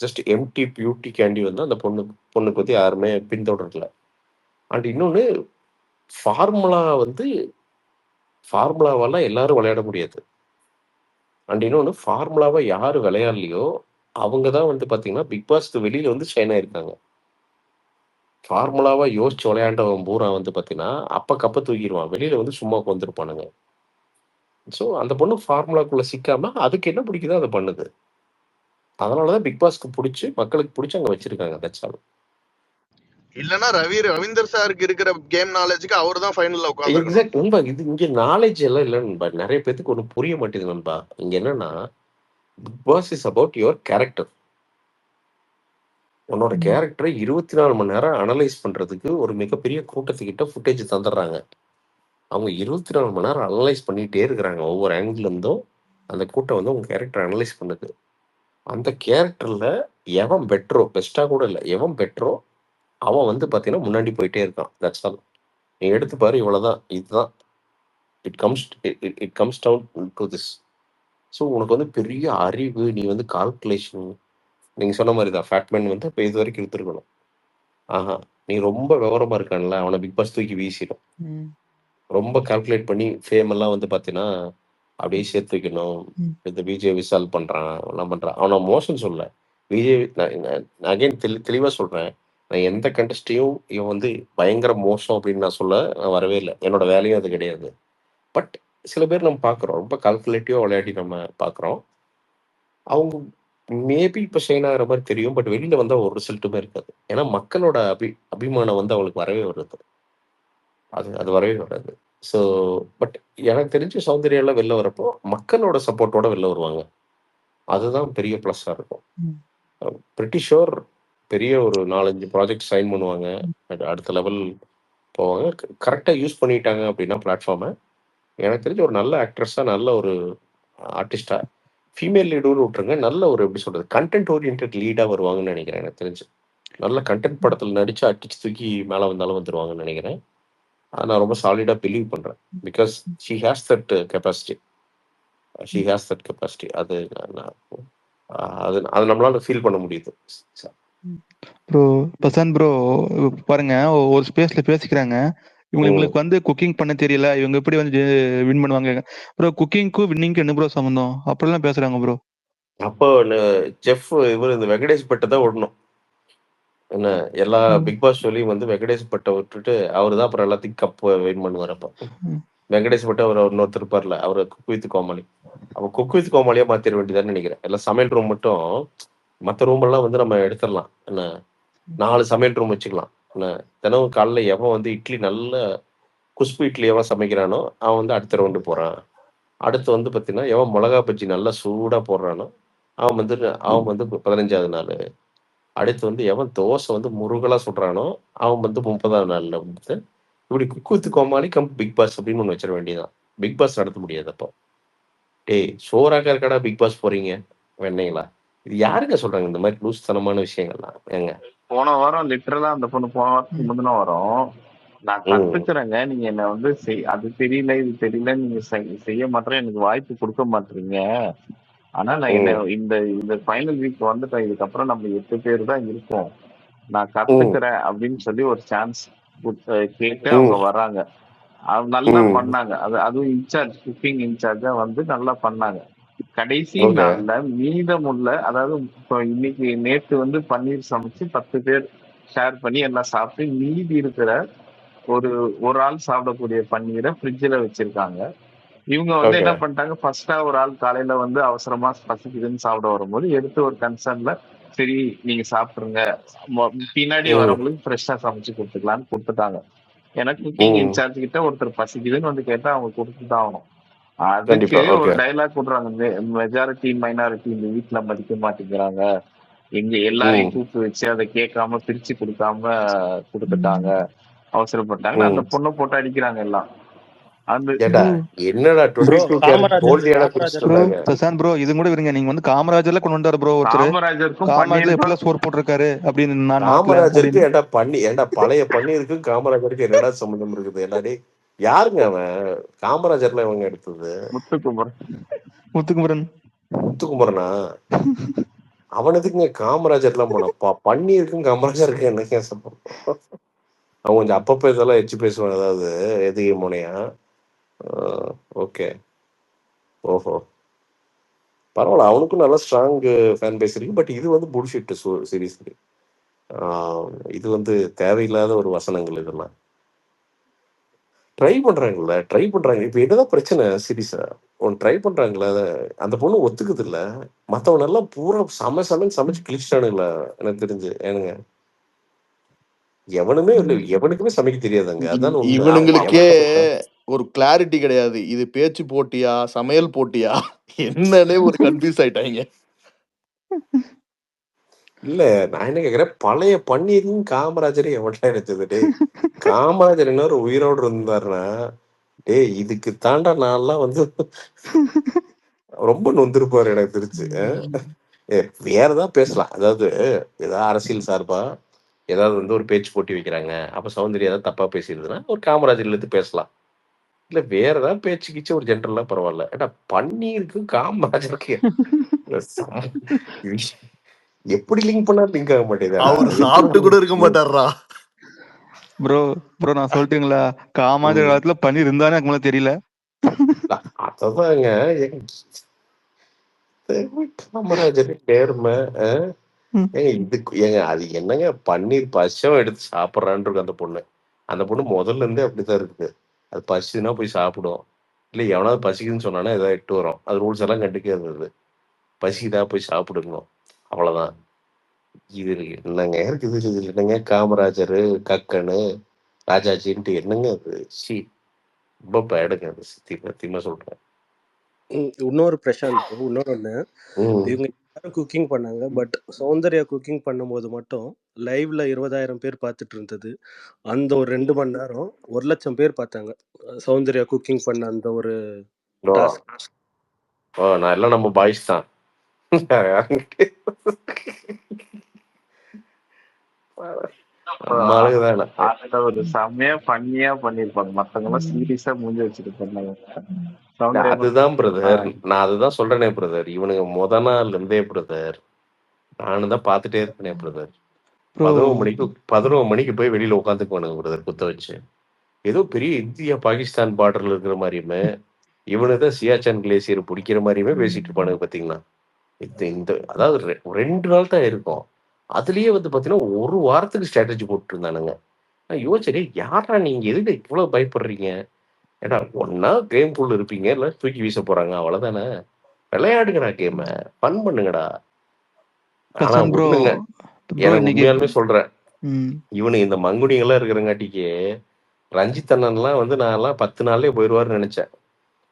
ஜஸ்ட் எம்ப்டி பியூட்டிக்காண்டி வந்து அந்த பொண்ணுக்கு வந்து யாருமே பின்தொடரல. அண்ட் இன்னொன்னு ஃபார்முலா வந்து ஃபார்முலாவால எல்லாரும் விளையாட முடியாது. அண்ட் இன்னொன்னு ஃபார்முலாவா யாரு விளையாடலையோ, அவங்க தான் வந்து பார்த்தீங்கன்னா, பிக் பாஸ்க்கு வெளியில வந்து ஷைன் ஆயிருக்காங்க. ஃபார்முலாவா யோசிச்சு விளையாண்டவன் பூரா வந்து பார்த்தீங்கன்னா, அப்ப கப்ப தூக்கிருவான். வெளியில வந்து சும்மா உட்காந்துருப்பானுங்க. ஸோ அந்த பொண்ணு ஃபார்முலாக்குள்ள சிக்காம, அதுக்கு என்ன பிடிக்குதோ அத பண்ணுது. அதனால தான் பிக் பாஸ்க்கு புடிச்சு, மக்களுக்கு புடிச்சு அங்க வச்சிருக்காங்க. That's all. இல்லன்னா ரவீந்தர் சாருக்கு இருக்கிற கேம் நாலேஜுக்கு அவரு தான் ஃபைனல்ல உட்கார்ந்திருக்கணும். எக்ஸாக்ட் நண்பா. இது இங்க நாலேட்ஜ் எல்லாம் இல்ல நண்பா. நெறைய பேத்துக்கு ஒண்ணும் புரிய மாட்டேங்குது நண்பா. இங்க என்னன்னா, Bigg Boss is about your character. உன்னோட கேரக்டர 24 மணி நேரம் அனலைஸ் பண்றதுக்கு ஒரு மிகப்பெரிய கூட்டத்துக்கிட்ட ஃபுட்டேஜ் தந்துடுறாங்க. அவங்க 24 மணி நேரம் அனலைஸ் பண்ணிட்டே இருக்கிறாங்க. ஒவ்வொரு ஆங்கிள்ல இருந்தும் அந்த கூட்டம் வந்து உங்க கேரக்டர் அனலைஸ் பண்ணுது. அந்த கேரக்டர்ல எவன் பெட்டரோ, பெஸ்ட்டா கூட இல்ல. எவன் பெட்டரோ அவன் வந்து பார்த்தீங்கன்னா, முன்னாடி போயிட்டே இருக்கான். That's all. நீ எடுத்து பாரு இவ்வளவுதான். இதுதான். It comes down to this. So உனக்கு வந்து பெரிய அறிவு, நீ வந்து கால்குலேஷன் நீங்க சொன்ன மாரி தான். ஃபேட்மேன் வந்து அப்ப இதுவரைக்கும் இருந்திருக்கணும். ஆஹா! நீ ரொம்ப விவரமா இருக்கான்ல, அவன பிக் பாஸ் தூக்கி வீசிடும். ம். ரொம்ப கால்குலேட் பண்ணி ஃபேம் எல்லாம் வந்து பார்த்தீங்கன்னா, அப்படியே சேர்த்து வைக்கணும். ம். இந்த விஜய் விசால் பண்றான், அவன்லாம் பண்றான். அவன மோசம்னு சொல்லல. விஜய் நான் அகைன் தெளிவா சொல்றேன். நான் எந்த கண்டஸ்ட்டையும் இவன் வந்து பயங்கர மோசம் அப்படின்னு நான் வரவே இல்ல. என்னோட வேலையும் அது கிடையாது. பட் சில பேர் நம்ம பார்க்குறோம். ரொம்ப கால்குலேட்டிவா விளையாடி நம்ம பார்க்குறோம். அவங்க மேபி இப்ப ஷைன் ஆகுற மாரி தெரியும். பட் வெளில வந்தா ஒரு ரிசல்ட்டுமே இருக்காது. ஏன்னா மக்களோட அபிமானம் வந்து அவளுக்கு வரவே வராது. அது வரவே வராது. ஸோ பட் எனக்கு தெரிஞ்சு சௌந்தர்யாலாம் வெளில வரப்போ, மக்களோட சப்போர்ட்டோட வெளில வருவாங்க. அதுதான் பெரிய ப்ளஸ்ஸா இருக்கும். ம். பிரிட்டி ஷூர் பெரிய ஒரு 4, 5 ப்ராஜெக்ட் சைன் பண்ணுவாங்க. அடுத்த லெவல் போவாங்க. கரெக்ட்டா யூஸ் பண்ணிட்டாங்க அப்படின்னா பிளாட்ஃபார்ம, எனக்கு தெரிஞ்சு ஒரு நல்ல ஆக்ட்ரஸா, நல்ல ஒரு ஆர்டிஸ்ட்டா, ஃபீமேல் லீடுன்னு விட்டுருங்க. நல்ல ஒரு எப்படி சொல்றது? கன்டென்ட் ஓரியன்டட் லீடா வருவாங்கன்னு நெனைக்கிறேன் எனக்கு தெரிஞ்சு. நல்ல கன்டென்ட் படத்துல நடிச்சு அடிச்சு தூக்கி மேல வந்தாலும் வந்துருவாங்கன்னு நெனைக்கிறேன். அத நான் ரொம்ப சாலிடா பிலீவ் பண்றேன். Because she has that capacity. அது நான் அது அது நம்மளால ஃபீல் பண்ண முடியுது. ப்ரோ பிரசாந்த் ப்ரோ பாருங்க, ஒரு ஸ்பேஸ்ல பேசிக்கிறாங்க. இவங்களுக்கு வந்து குக்கிங் பண்ண தெரியல, இவங்க எப்படி வந்து வின் பண்ணுவாங்க ப்ரோ? குக்கிங்க்கும் வின்னிங்க்கும் என்ன ப்ரோ சம்பந்தம்? அப்படிலாம் பேசுறாங்க ப்ரோ. அப்போ செஃப் இந்த வெங்கடேஷ் பட்டை தான் விடணும். என்ன எல்லா பிக் பாஸ் ஷோலையும் வந்து வெங்கடேஷ் பட்டை விட்டுட்டு அவரு தான் அப்புறம் எல்லாத்தையும் வின் பண்ணுவார். அப்போ வெங்கடேஷ் பட்டை அவர் இன்னொருத்தர் இருப்பார்ல, அவரு குக் வித் கோமாளி. அப்போ குக் வித் கோமாளியா மாத்திர வேண்டியதான்னு நினைக்கிறேன். எல்லாம் சமையல் ரூம் மட்டும் மற்ற ரூம் எல்லாம் வந்து நம்ம எடுத்துடலாம். என்ன 4 சமையல் ரூம் வச்சுக்கலாம். என்ன தினமும் காலைல எவன் வந்து இட்லி நல்ல குஷ்பு இட்லி எவன் சமைக்கிறானோ அவன் வந்து அடுத்த ரவுண்டு போறான். அடுத்து வந்து பார்த்தீங்கன்னா எவன் மிளகா பஜ்ஜி நல்லா சூடா போடுறானோ அவன் வந்து 15வது நாள். அடுத்து வந்து எவன் தோசை வந்து முருகலா சுடுறானோ அவன் வந்து 30வது நாள்ல வந்து இப்படி Cook with Comali cum Bigg Boss அப்படின்னு ஒன்று வச்சிட வேண்டியதான். பிக் பாஸ் நடத்த முடியாது. அப்போ டேய் சோறாக்கா இருக்கடா பிக் பாஸ் போறீங்க வெண்ணீங்களா? இது யாருங்க சொல்றாங்க இந்த மாதிரி லூஸ்தனமான விஷயங்கள்லாம்? ஏங்க போன வாரம் லிட்டரலா அந்த பொண்ணு போன வாரத்துக்கு முந்தின வாரம் நான் கத்துக்கிறேங்க, நீங்க என்ன வந்து அது தெரியல இது தெரியல, நீங்க செய்ய மாட்டேன், எனக்கு வாய்ப்பு கொடுக்க மாட்டீங்க. ஆனா நான் என்ன இந்த ஃபைனல் வீக் வந்துட்டேன், இதுக்கப்புறம் நம்ம 8 பேர் தான் இருக்கோம், நான் கத்துக்கிறேன் அப்படின்னு சொல்லி ஒரு சான்ஸ் கேட்டு அவங்க வர்றாங்க. அது நல்லா பண்ணாங்க. அதுவும் இன்சார்ஜ் குக்கிங் இன்சார்ஜா வந்து நல்லா பண்ணாங்க. கடைசி நாள்ல மீதமுள்ள, அதாவது இப்போ இன்னைக்கு நேற்று வந்து பன்னீர் சமைச்சு 10 பேர் ஷேர் பண்ணி எல்லாம் சாப்பிட்டு மீதி இருக்கிற ஒரு ஆள் சாப்பிடக்கூடிய பன்னீரை ஃப்ரிட்ஜில் வச்சிருக்காங்க. இவங்க வந்து ஓகே என்ன பண்ணிட்டாங்க, ஃபர்ஸ்டா ஒரு ஆள் காலையில வந்து அவசரமா பசிக்குதுன்னு சாப்பிட வரும்போது எடுத்து ஒரு கன்சர்ன்ல சரி நீங்க சாப்பிட்டுருங்க, பின்னாடி ம் வரவங்களுக்கு ஃப்ரெஷ்ஷா சமைச்சு கொடுத்துக்கலான்னு கொடுத்துட்டாங்க. ஏன்னா குக்கிங் ம் இன்சார்ஜ் கிட்ட ஒருத்தர் பசிக்குதுன்னு வந்து கேட்டா அவங்க கொடுத்துதான் ஆகணும். அதுக்கு கண்டிப்பா ஒரு ஓகே டைலாக் விடுறாங்க, மெஜாரிட்டி மைனாரிட்டி இந்த வீட்டுல மதிக்க மாட்டேங்கிறாங்க, எங்க ம் எல்லாரையும் கூப்பிட்டு வச்சு அதை கேட்காம பிரிச்சு கொடுக்காம கொடுத்துட்டாங்க, அவசரப்பட்டாங்கன்னு அந்த ம் பொண்ணை போட்டு அடிக்கிறாங்க எல்லாம். அந்த ஏடா ப்ரோ என்னடா ப்ரோ 22 கேரட் கோல்டியாடா குடிச்சிட்டு ப்ரோ இருந்தாங்க. பிரசாந்த் ப்ரோ இது கூட விருங்க, நீங்க வந்து காமராஜர்ல கொண்டு வந்தாரு ப்ரோ ஒருத்தர். காமராஜருக்கும் காமராஜர் பன்னீருக்கும் எப்படிலாம் சோறு போட்டிருக்காரு அப்படின்னு நான் நாட்டுல காமராஜருக்கு அப்படின்னு. ஏன்டா பழைய பன்னீருக்கும் காமராஜருக்கு என்னடா சம்மந்தம் இருக்குது? என்னடே யாருங்க அவன்? காமராஜர்ல இவங்க எடுத்தது முத்துக்குமரன். முத்துக்குமரன். முத்துக்குமரனா? அவன் எதுக்குங்க காமராஜர்லாம் போனா? பன்னீருக்கும் காமராஜருக்கும் என்னங்க சம்பந்தம்? அவன் கொஞ்சம் அப்பப்போ இதெல்லாம் எச்சு பேசுவான், ஏதாவது எதுகை முனையா. ஓகே, ஓஹோ, பரவாயில்ல, அவனுக்கும் நல்லா ஸ்ட்ராங் ஃபேன் பேஸ் இருக்கு. பட் இது வந்து புல்ஷிட் சீரியஸ்லி. இது வந்து தேவையில்லாத ஒரு வசனங்கள் இதெல்லாம். ட்ரை பண்றாங்க. இப்ப என்னதான் பிரச்சனை சீரியஸா? ஒன்னு ட்ரை பண்றாங்களா, அந்த பொண்ணு ஒத்துக்குது இல்ல, மத்தவன் எல்லாம் பூரா சமைச்சு கிழிச்சிட்டானுங்களா எனக்கு தெரிஞ்சு. ஏனுங்க எவனுமே இல்லை, எவனுக்குமே சமைக்க தெரியாதுங்க. அதான் உண்மை. இவனுங்களுக்கே எவன் ஒரு கிளாரிட்டி கிடையாது. இது பேச்சு போட்டியா சமையல் போட்டியா என்னன்னே ஒரு கன்ஃபியூஸ் ஆயிட்டாங்க. இல்ல, நான் என்ன கேக்குறேன், பழைய பன்னீரும் காமராஜரை எவன்டா எடுத்தது? டேய், காமராஜர் என்ன ஒரு உயிரோடு இருந்தாருன்னா, டேய் இதுக்கு தாண்டா நான்லாம் வந்து ரொம்ப நொந்திருப்பாரு எனக்கு தெரிஞ்சு. வேற ஏதாவது பேசலாம், அதாவது ஏதாவது அரசியல் சார்பா ஏதாவது வந்து ஒரு பேச்சு போட்டி வைக்கிறாங்க, அப்ப சௌந்தர்யா ஏதாவது தப்பா பேசியிருந்ததுன்னா ஒரு காமராஜர்ல இருந்து பேசலாம். இல்ல வேற ஏதாவது பேச்சு கிச்சு ஒரு ஜென்ரலா பரவாயில்ல. ஏடா பன்னீருக்கு காமராஜருக்கு எப்படி லிங்க் பண்ணா லிங்க் ஆக மாட்டேங்குதா? அவர் சாப்பிட்டு கூட இருக்க மாட்டாரா? ப்ரோ ப்ரோ நான் சொல்லட்டுங்களா, காமராஜர் காலத்துல பன்னீர் இருந்தானே எனக்கு தெரியல. அததாங்க காமராஜர் நேர்மை. ஏங்க அது என்னங்க, பன்னீர் பச்சம் எடுத்து சாப்பிட்றான் இருக்கு அந்த பொண்ணு முதல்ல இருந்தே அப்படித்தான் இருக்குது. அது பசினா போய் சாப்பிடும், இல்ல எவனாவது பசிக்குதுன்னு சொன்னானா ஏதாவது இட்டு வரும். அது ரூல்ஸ் எல்லாம் கண்டுக்காது. அது பசிக்குதா போய் சாப்பிடுங்கணும், அவ்வளவுதான். இது என்னங்க இருக்குது? இது என்னங்க காமராஜர் கக்கனு ராஜாஜின்ட்டு என்னங்க அது? சி ரொம்ப பேடுங்க அது. சத்தியமா சொல்றேன். இன்னொரு பிரசாந்த், இன்னொரு ஒண்ணு, இவங்க எல்லாரும் குக்கிங் பண்ணாங்க. பட் சௌந்தர்யா குக்கிங் பண்ணும்போது மட்டும் லைவ்ல 20,000 பேர் பார்த்துட்டு இருந்தது. அந்த ஒரு 2 மணி நேரம் 1,00,000 பேர் பார்த்தாங்க சௌந்தர்யா குக்கிங் பண்ண அந்த ஒரு டாஸ்க். நான் எல்லாம் நம்ம பாய்ஸ் தான். அதுல ஒரு செம்மையா பண்ணியா பண்ணிருப்பாங்க, மத்தவங்க எல்லாம் சீரியஸா மூஞ்சி வச்சுட்டு பண்ணாங்க. அதுதான் பிரதர், நான் அதுதான் சொல்றேனே பிரதர். இவனுங்க முத நாள்ல இருந்தே பிரதர் நானும் தான் பாத்துட்டே இருப்பேனே பிரதர். 11 மணிக்கு போய் வெளியில உட்காந்துக்குவானுங்க பிரதர் குத்த வச்சு. ஏதோ பெரிய இந்தியா பாகிஸ்தான் பார்டர்ல இருக்கிற மாதிரியுமே, இவனுதான் சியாச்சான் கிளேசியர் பிடிக்கிற மாதிரியுமே பேசிட்டு இருப்பானுங்க. பாத்தீங்கன்னா இந்த அதாவது 2 நாள் தான் இருக்கும், அதுலயே வந்து பாத்தீங்கன்னா 1 வாரத்துக்கு ஸ்ட்ராட்டஜி போட்டு இருந்தானுங்க. நான் யோசிச்சே, யாரா நீங்க எதுக்கு இவ்வளவு பயப்படுறீங்க? ஏடா ஒன்னா கேம் குள்ள இருப்பீங்க, இல்ல தூக்கி வீச போறாங்க, அவ்வளவுதானே. விளையாடுங்கடா, கேம ஃபன் பண்ணுங்கடா. ஆனா ஒண்ணுங்க, எனக்கு உண்மையாலுமே சொல்றேன், இவனு இந்த மங்குடிங்கெல்லாம் இருக்கிறங்காட்டிக்கு ரஞ்சித் அண்ணன்லாம் வந்து நான் எல்லாம் 10 நாள்லயே போயிடுவாருன்னு நினைச்சேன்.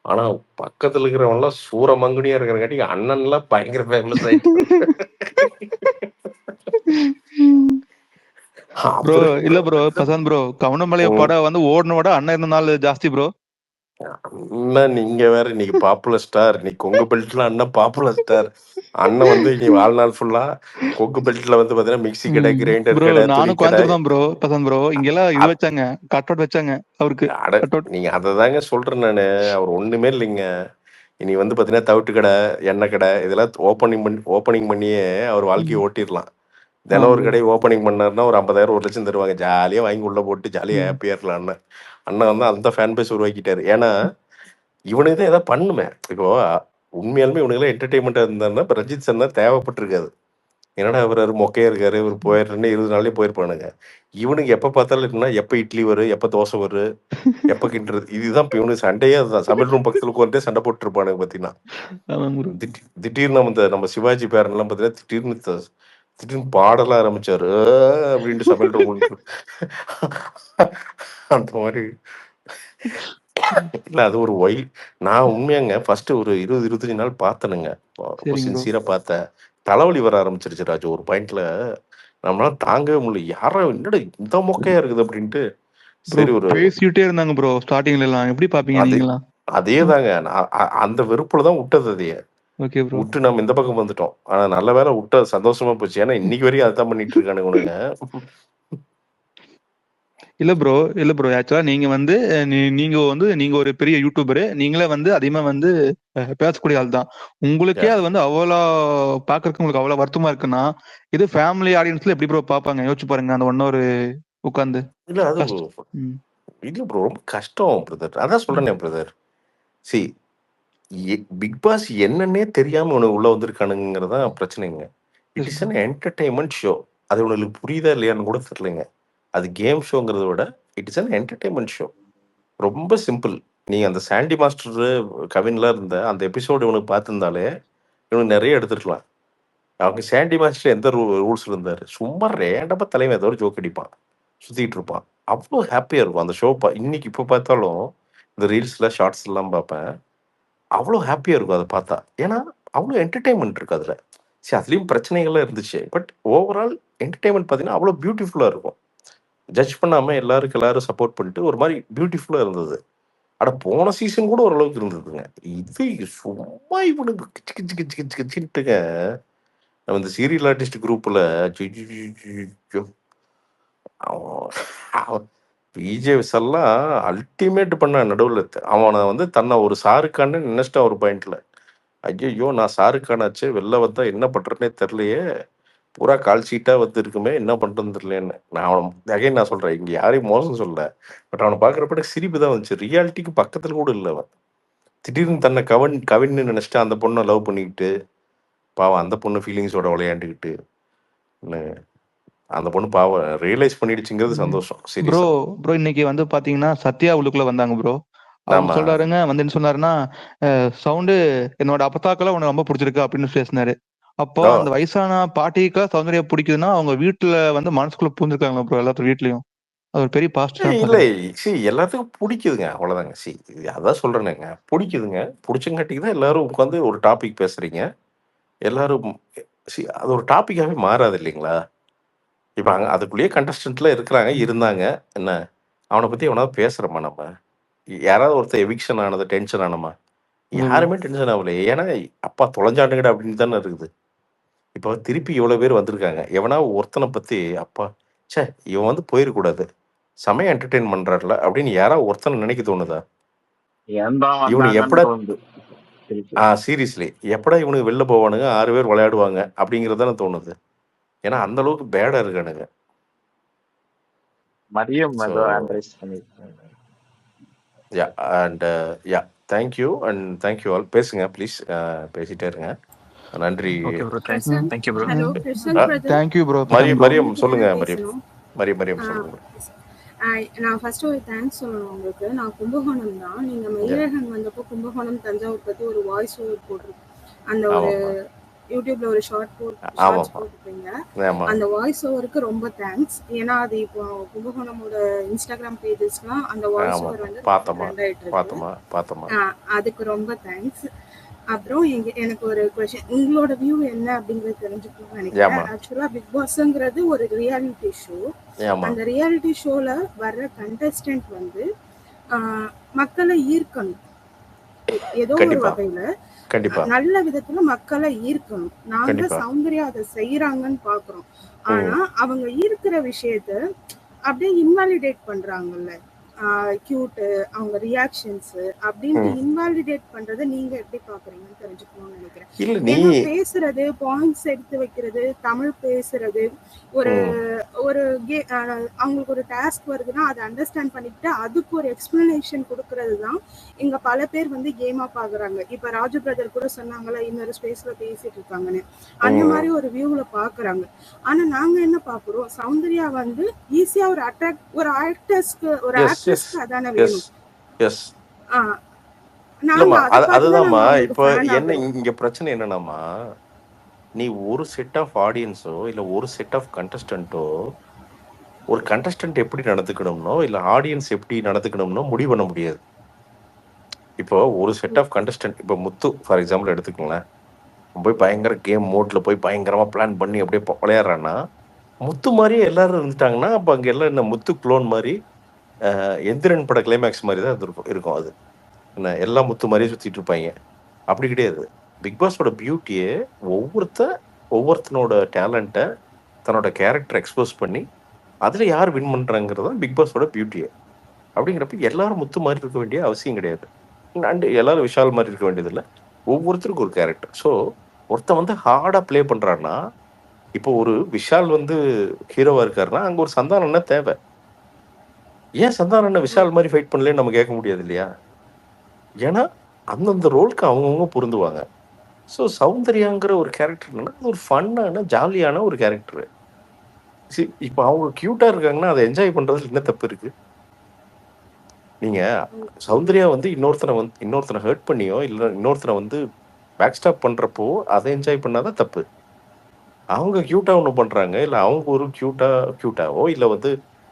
ஆனா பக்கத்துல இருக்கிறவன் எல்லாம் சூர மங்குடியா இருக்கிறங்காட்டிக்கு அண்ணன் எல்லாம் பயங்கர ஃபேமஸ் ஆயிட்டு. ப்ரோ இல்ல ப்ரோ பிரசாந்த் ப்ரோ, கவுண்டமலைய படம் வந்து ஓடுனோட அண்ணன் இருந்த நாள் ஜாஸ்தி ப்ரோ. நீங்க வேற இன்னைக்கு பாப்புலர் ஸ்டார், நீ கொங்கு பெல்ட்ல அண்ணன் பாப்புலர் ஸ்டார். அண்ணன் வந்து இனி வாழ்நாள் ஃபுல்லா கொங்கு பெல்ட்ல வந்து பாத்தீங்கன்னா மிக்ஸி கடை, கிரைண்டர் கடை, நானும் கோயம்புத்தூர் தான் ப்ரோ பிரசாந்த் ப்ரோ. இங்க எல்லாம் இது வச்சாங்க, கட் அவுட் வச்சாங்க அவருக்கு. நீங்க அததாங்க சொல்றேன் நானு. அவர் ஒண்ணுமே இல்லைங்க. இனி வந்து பாத்தீங்கன்னா தவிட்டு கடை, எண்ணெய் கடை இதெல்லாம் ஓப்பனிங் பண்ணியே அவர் வாழ்க்கையை ஓட்டிடலாம். தினம் ஒரு கடை ஓப்பனிங் பண்ணாருன்னா ஒரு 50,000 1,00,000 தருவாங்க. ஜாலியா வாங்கி உள்ள போட்டு ஜாலியா ஹாப்பியா இருக்கலாம். அண்ணன் வந்து அந்த ஃபேன் பேஸ் உருவாக்கிட்டாரு. ஏன்னா இவனுக்கு தான் ஏதாவது பண்ணுமே. இப்போ உண்மையாலுமே இவனுக்கு எல்லாம் என்டர்டைன்மெண்டா இருந்தாருன்னா இப்ப ரஞ்சித் சார் தான் தேவைப்பட்டிருக்காது. என்னடா இவரு மொக்கையா இருக்காரு, இவரு போயிடுறேன்னு 20 நாள்லயே போயிருப்பானுங்க. இவனுக்கு எப்ப பார்த்தாலும் இருக்குன்னா, எப்ப இட்லி வரும், எப்ப தோசை வரும், எப்ப கிண்டுறது. இதுதான் இப்ப இவனுக்கு சண்டையே அதுதான். சமையல் ரூம் பக்கத்துல உட்கார்ந்துட்டே சண்டை போட்டுட்டு இருப்பானுங்க பார்த்தீங்கன்னா. ஆமாங்க ப்ரோ. திடீர்னு நம்ம சிவாஜி பேரன்லாம் பார்த்தீங்கன்னா, திடீர்னு பாடலாம் ஆரம்பிச்சாரு. அப்படின்ட்டு சமையல் ரூம் அந்த மாதிரி. இல்ல அது ஒரு நான் உண்மையாங்க ஃபர்ஸ்ட் ஒரு 20, 25 நாள் பார்த்தேனுங்க. ரொம்ப சரிங்க ப்ரோ. சின்சியரா பார்த்தேன். தலைவலி வர ஆரம்பிச்சிருச்சு ராஜு ஒரு பாயிண்ட்ல. நம்மளால தாங்கவே முடியல. யாரா என்னடா இந்த மொக்கையா இருக்குது அப்படின்ட்டு. ப்ரோ சரி ஒரு பேசிட்டே இருந்தாங்க ப்ரோ ஸ்டார்டிங்ல எல்லாம். எப்படி பாப்பீங்க அதே நீங்களா? அதேதாங்க. அந்த வெறுப்புல தான் விட்டது அதைய. Okay bro. விட்டு நம்ம இந்த பக்கம் வந்துட்டோம். ஆனா நல்ல வேளை விட்ட சந்தோஷமா போச்சு. ஏன்னா இன்னைக்கு வரைக்கும் அதான் பண்ணிட்டு இருக்கானுங்க இவனுங்க. இல்ல ப்ரோ ஆக்சுவலா நீங்க ஒரு பெரிய யூடியூபரு. நீங்களே அதிகமா பேசக்கூடிய ஆள் தான். உங்களுக்கே Yeah. அது அவ்வளோ பாக்குறதுக்கு உங்களுக்கு அவ்வளவு வருத்தமா இருக்குன்னா, இது ஃபேமிலி ஆடியன்ஸ்ல எப்படி ப்ரோ பாப்பாங்க? யோசிச்சு பாருங்க. அந்த 1 hour உட்கார்ந்து இல்ல அது ம். இல்ல ப்ரோ ரொம்ப கஷ்டம் பிரதர். அதான் சொல்றேனே பிரதர். பிக் பாஸ் என்னன்னே தெரியாம உனக்கு உள்ள வந்திருக்கானுங்கிறதா பிரச்சனைங்க. It is an entertainment show. அது உங்களுக்கு புரியுதா இல்லையான்னு கூட தெரியலங்க. அது கேம் ஷோங்கிறத விட it is an entertainment show. ரொம்ப சிம்பிள். நீங்க அந்த சாண்டி மாஸ்டர் கவின்லாம் இருந்த அந்த எபிசோடு இவனுக்கு பார்த்திருந்தாலே இவனுக்கு நிறைய எடுத்துருக்கலாம். அவங்க சாண்டி மாஸ்டர் எந்த ரூல்ஸ் இருந்தாரு, சும்மா ரேண்டமா தலைவன் ஏதோ ஒரு ஜோக் அடிப்பான், சுத்திட்டு இருப்பான். அவ்வளோ ஹாப்பியா இருக்கும் அந்த ஷோ. இன்னைக்கு இப்போ பார்த்தாலும் இந்த ரீல்ஸ்ல ஷார்ட்ஸ் எல்லாம் பார்ப்பேன். அவ்வளோ ஹாப்பியா இருக்கும் அதை பார்த்தா. ஏன்னா அவ்வளோ என்டர்டைன்மெண்ட் இருக்கு அதுல. சரி அதுலயும் பிரச்சனைகள்லாம் இருந்துச்சு. பட் ஓவரால் என்டர்டைன்மெண்ட் பார்த்தீங்கன்னா அவ்வளோ பியூட்டிஃபுல்லா இருக்கும். ஜட்ஜ் பண்ணாம எல்லாரும் சப்போர்ட் பண்ணிட்டு ஒரு மாதிரி பியூட்டிஃபுல்லா இருந்தது. ஆனா போன சீசன் கூட ஓரளவுக்கு இருந்ததுங்க. இது சும்மா இவனுக்கு கிச்சு கிச்சு கிச்சு கிச்சு கிச்சுட்டுங்க. நம்ம இந்த சீரியல் ஆர்டிஸ்ட் குரூப்ல விஜய் விசல்லாம் அல்டிமேட் பண்ண நடுவில் அவனை தன்னை ஒரு ஷாருக்கான்னு நினைச்சிட்டான் ஒரு பாயிண்ட்ல. ஐயோ நான் ஷாருக்கான் ஆச்சு, வெளில வந்தா என்ன பண்றேன்னே தெரியலையே, பூரா கால் ஷீட்டா இருக்குமே, என்ன பண்றதுன்னு தெரியலன்னு. நான் சொல்றேன், இங்க யாரையும் மோசம் சொல்லல. பட் அவனை பாக்குறப்ப சிரிப்பு தான் வந்துச்சு. ரியாலிட்டிக்கு பக்கத்துல கூட இல்லை அவன். திடீர்னு தன்னை கவின்னு நினைச்சிட்டு அந்த பொண்ணை லவ் பண்ணிக்கிட்டு, பாவம் அந்த பொண்ணு ஃபீலிங்ஸோட விளையாண்டுக்கிட்டு, அந்த பொண்ணு பாவம் ரியலைஸ் பண்ணிடுச்சுங்கிறது சந்தோஷம். ப்ரோ இன்னைக்கு பாத்தீங்கன்னா சத்யா உள்ளுக்குள்ள வந்தாங்க ப்ரோ. அவர் சொல்றாருங்க என்ன சொன்னாருன்னா, சவுண்டு என்னோட அப்பத்தாக்கெல்லாம் உனக்கு ரொம்ப பிடிச்சிருக்கு அப்படின்னு பேசினாரு. அப்போ அந்த வயசான பாட்டிக்கா சௌந்தர்யா பிடிக்குதுன்னா அவங்க வீட்டுல மனசுக்குள்ள பூந்துருக்காங்களா ப்ரோ எல்லாத்து வீட்லயும். அது ஒரு பெரிய பாசிட்டிவ். இல்ல எல்லாத்துக்கும் பிடிக்குதுங்க, அவ்வளவுதாங்க. அதான் சொல்றேனுங்க, பிடிக்குதுங்க. பிடிச்சங்காட்டிக்கு தான் எல்லாரும் உட்காந்து ஒரு டாபிக் பேசுறீங்க. எல்லாரும் அது ஒரு டாபிக்காவே மாறாது இல்லைங்களா? இப்ப அதுக்குள்ளேயே கண்டஸ்டன்ட்ல இருக்கிறாங்க, இருந்தாங்க. என்ன அவனை பத்தி எவனாவது பேசுறோமா நம்ம? யாராவது ஒருத்தர் எவிக்ஷன் ஆனது டென்ஷன் ஆனோமா? யாருமே டென்ஷன் ஆகலையே. ஏன்னா அப்பா தொலைஞ்சாண்டுங்கடா அப்படின்னு தானே இருக்குது. இப்போ திருப்பி இவ்வளவு பேர் வந்திருக்காங்க. எவனா ஒருத்தனை பத்தி அப்பா ச்சே இவன் போயிடக்கூடாது, செமையா என்டர்டெயின் பண்றாருல அப்படின்னு யாராவது ஒருத்தனை நினைக்க தோணுதா? இவனுக்கு எப்படா சீரியஸ்லி எப்படா இவனுக்கு வெளில போவானுங்க, 6 பேர் விளையாடுவாங்க அப்படிங்கறதானே தோணுது. ஏன்னா அந்த அளவுக்கு பேடா இருக்கானுங்க. Mariyam thank you and thank you all. பேசுங்க ப்ளீஸ், பேசிட்டே இருங்க. நன்றி. Thank you bro. மரியம் சொல்லுங்க. மரியம் சொல்லுங்க. நான் ஃபர்ஸ்ட் ஒரு தேங்க்ஸ் சொல்லணும் உங்களுக்கு. நான் கும்பகோணம் தான். நீங்க மெய்யழகன் வந்தப்போ கும்பகோணம் தஞ்சாவூர் பத்தி ஒரு வாய்ஸ் ஓவர் போட்டிருக்கேன். அந்த ஒரு யூடியூப்ல ஒரு ஷார்ட்ஸ் போட்டிருப்பீங்க. அந்த வாய்ஸ் ஓவருக்கு ரொம்ப தேங்க்ஸ். ஏன்னா அது இப்போ கும்பகோணமோட இன்ஸ்டாகிராம் பேஜஸ்லாம் அந்த வாய்ஸ் ஓவர் ட்ரெண்ட் இருக்கு. அதுக்கு ரொம்ப தேங்க்ஸ். அப்புறம் எனக்கு ஒரு கொஸ்டின், உங்களோட வியூ என்ன அப்படிங்கறது தெரிஞ்சுக்கணும்னு நினைக்கிறேன். ஆக்சுவலா பிக் பாஸ்ங்கிறது ஒரு ரியாலிட்டி ஷோ. அந்த ரியாலிட்டி ஷோல வர்ற கண்டஸ்டன்ட் மக்களை ஈர்க்கணும். ஏதோ ஒரு வகையில நல்ல விதத்துல மக்களை ஈர்க்கணும். நாங்க சௌந்தர்யா அதை செய்யறாங்கன்னு பாக்குறோம். ஆனா அவங்க ஈர்க்கிற விஷயத்த அப்படியே இன்வாலிடேட் பண்றாங்கல்ல. கியூட்டு, அவங்க ரியாக்ஷன்ஸ் அப்படின்ட்டு இன்வாலிடேட் பண்றதை நீங்க எப்படி பாக்குறீங்கன்னு தெரிஞ்சுக்கணும்னு நினைக்கிறேன். இல்ல நீ ஏன்னா பேசுறது, பாயிண்ட்ஸ் எடுத்து வைக்கிறது, தமிழ் பேசுறது, ஒரு ஒரு அவங்களுக்கு ஒரு டாஸ்க் வருதுன்னா அதை அண்டர்ஸ்டாண்ட் பண்ணிக்கிட்டு அதுக்கு ஒரு எக்ஸ்பிளனேஷன் கொடுக்கறது தான் இங்க பல பேர் வந்து கேமா பாக்குறாங்க. இப்ப ராஜு பிரதர் கூட சொன்னாங்களா இன்னொரு ஸ்பேஸ்ல பேசிட்டு இருக்காங்கன்னு, அந்த மாதிரி ஒரு வியூல பாக்குறாங்க. ஆனா நாங்க என்ன பாக்குறோம், சௌந்தர்யா வந்து ஈஸியா ஒரு ஒரு ஆக்டர்ஸ்க்கு அதான வேணும். அதுதான்மா இப்ப என்ன இங்க பிரச்சனை என்னன்னாமா, நீ ஒரு செட் ஆஃப் ஆடியன்ஸோ இல்ல ஒரு செட் ஆஃப் கண்டஸ்டன்ட்டோ ஒரு கண்டஸ்டன்ட் எப்படி நடந்துக்கணும்னோ இல்ல ஆடியன்ஸ் எப்படி நடந்துக்கணும்னோ முடிவு பண்ண முடியாது. இப்போ ஒரு செட் ஆஃப் கண்டஸ்டன்ட், இப்போ முத்து ஃபார் எக்ஸாம்பிள் எடுத்துக்கோங்களேன், போய் பயங்கர கேம் மோட்ல போய் பயங்கரமா பிளான் பண்ணி அப்படியே விளையாடுறான்னா, முத்து மாதிரியே எல்லாரும் இருந்துட்டாங்கன்னா அப்போ அங்கே எல்லாம் என்ன முத்து குளோன் மாதிரி எந்திரன் பட கிளைமேக்ஸ் மாதிரி தான் இருக்கும். அது என்ன எல்லா முத்து மாதிரியே சுற்றிட்டு இருப்பாங்க. அப்படி கிடையாது. பிக் பாஸோட பியூட்டியே ஒவ்வொருத்தனோட டேலண்ட்டை தன்னோட கேரக்டர் எக்ஸ்போஸ் பண்ணி அதில் யார் வின் பண்ணுறாங்கிறது தான் பிக் பாஸோட பியூட்டியே. அப்படிங்கிறப்ப எல்லாரும் முத்து மாதிரி இருக்க வேண்டிய அவசியம் கிடையாது, அண்டு எல்லாரும் விஷால் மாதிரி இருக்க வேண்டியதில்லை. ஒவ்வொருத்தருக்கும் ஒரு கேரக்டர். ஸோ ஒருத்தன் வந்து ஹார்டாக ப்ளே பண்ணுறான்னா, இப்போ ஒரு விஷால் வந்து ஹீரோவாக இருக்காருன்னா அங்கே ஒரு சந்தானம்னா தேவை. ஏன் சந்தானம்னா விஷால் மாதிரி ஃபைட் பண்ணலன்னு நம்ம கேட்க முடியாது இல்லையா? ஏன்னா அந்தந்த ரோலுக்கு அவங்கவுங்க பொருந்துவாங்க. ஸோ சௌந்தர்யாங்கிற ஒரு கேரக்டர் என்னன்னா ஒரு ஃபன்னான ஜாலியான ஒரு கேரக்டரு. இப்போ அவங்க க்யூட்டாக இருக்காங்கன்னா அதை என்ஜாய் பண்ணுறதுல என்ன தப்பு இருக்கு? நீங்கள் சௌந்தர்யா வந்து இன்னொருத்தனை ஹர்ட் பண்ணியோ இல்லை இன்னொருத்தனை வந்து பேக் ஸ்டாப் பண்ணுறப்போ அதை என்ஜாய் பண்ணாதான் தப்பு. அவங்க க்யூட்டாக ஒன்று பண்ணுறாங்க, இல்லை அவங்க ஒரு க்யூட்டாவோ இல்லை வந்து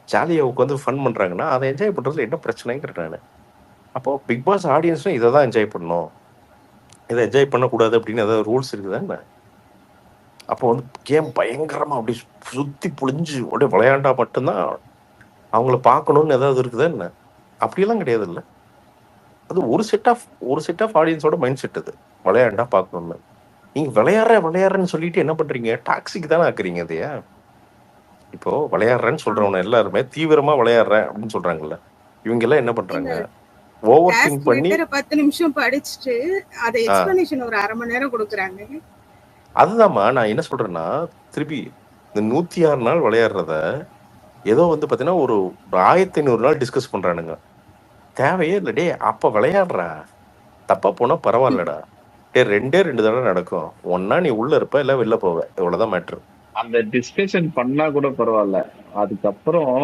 ஜாலியாக உட்காந்து ஃபன் பண்ணுறாங்கன்னா அதை என்ஜாய் பண்ணுறதுல என்ன பிரச்சனைங்கிறேன் நான். அப்போது பிக் பாஸ் ஆடியன்ஸும் இதை தான் என்ஜாய் பண்ணணும், இதை என்ஜாய் பண்ணக்கூடாது அப்படின்னு ஏதாவது ரூல்ஸ் இருக்குதா என்ன? அப்போ வந்து கேம் பயங்கரமாக அப்படி சுற்றி புழிஞ்சு அப்படியே விளையாண்டா மட்டும்தான் அவங்கள பார்க்கணுன்னு ஏதாவது இருக்குதா என்ன? அப்படியெல்லாம் கிடையாது. இல்லை, அது ஒரு செட் ஆஃப் ஆடியன்ஸோட மைண்ட் செட். அது விளையாண்டா பார்க்கணுன்னு. நீங்கள் விளையாடுறேன்னு சொல்லிட்டு என்ன பண்ணுறீங்க, டாக்ஸிக் தானே ஆக்குறீங்க அதையா? இப்போ விளையாடுறேன்னு சொல்றவன எல்லாருமே தீவிரமா விளையாடுறேன் அப்படின்னு சொல்றாங்கல்ல, இவங்க எல்லாம் என்ன பண்றாங்க, ஓவர் திங்க் பண்ணி 10 நிமிஷம் படிச்சுட்டு அதை எக்ஸ்பிளனேஷன் ஒரு அரை மணி நேரம் கொடுக்குறாங்க. அதுதான்மா நான் என்ன சொல்றேன்னா, திருப்பி இந்த 106 நாள் விளையாடுறத ஏதோ வந்து பாத்தீங்கன்னா ஒரு 1500 நாள் டிஸ்கஸ் பண்றானுங்க. தேவையே இல்லை. டே அப்ப விளையாடுறா, தப்பா போனா பரவாயில்லடா. டே 2 தடவை நடக்கும், ஒன்னா நீ உள்ள இருப்ப இல்ல வெளில போவ, இவ்வளவுதான் மேட்ரு. அந்த டிஸ்கஷன் பண்ணா கூட பரவாயில்ல, அதுக்கப்புறம்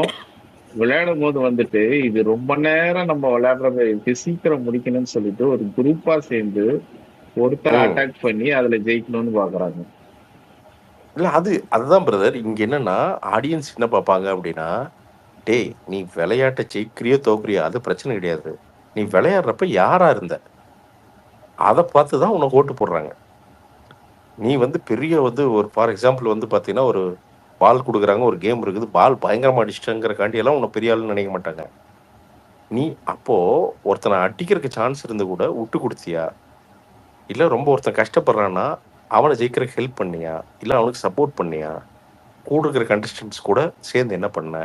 விளையாடும் போது வந்துட்டு இது ரொம்ப நேரம் நம்ம விளையாடுறது சீக்கிரம் முடிக்கணும்னு சொல்லிட்டு ஒரு குரூப்பா சேர்ந்து ஒருத்தர் அட்டாக் பண்ணி அதுல ஜெயிக்கணும்னு பாக்குறாங்க. இல்ல அதுதான் பிரதர். இங்க என்னன்னா ஆடியன்ஸ் என்ன பார்ப்பாங்க அப்படின்னா, டேய் நீ விளையாட்ட ஜெயிக்கிறியோ தோக்குறியோ அது பிரச்சனை கிடையாது, நீ விளையாடுறப்ப யாரா இருந்த அதை பார்த்துதான் உனக்கு ஓட்டு போடுறாங்க. நீ வந்து பெரிய வந்து ஒரு ஃபார் எக்ஸாம்பிள் வந்து பார்த்தீங்கன்னா ஒரு பால் கொடுக்குறாங்க, ஒரு கேம் இருக்குது, பால் பயங்கரமாக அடிச்சிட்டங்கிறக்காண்டியெல்லாம் உன்னை பெரிய ஆளுன்னு நினைக்க மாட்டாங்க. நீ அப்போது ஒருத்தனை அடிக்கிறதுக்கு சான்ஸ் இருந்து கூட விட்டு கொடுத்தியா, இல்லை ரொம்ப ஒருத்தன் கஷ்டப்படுறான்னா அவனை ஜெயிக்கிறதுக்கு ஹெல்ப் பண்ணியா, இல்லை அவனுக்கு சப்போர்ட் பண்ணியா, கூட இருக்கிற கண்டஸ்டன்ஸ் கூட சேர்ந்து என்ன பண்ண,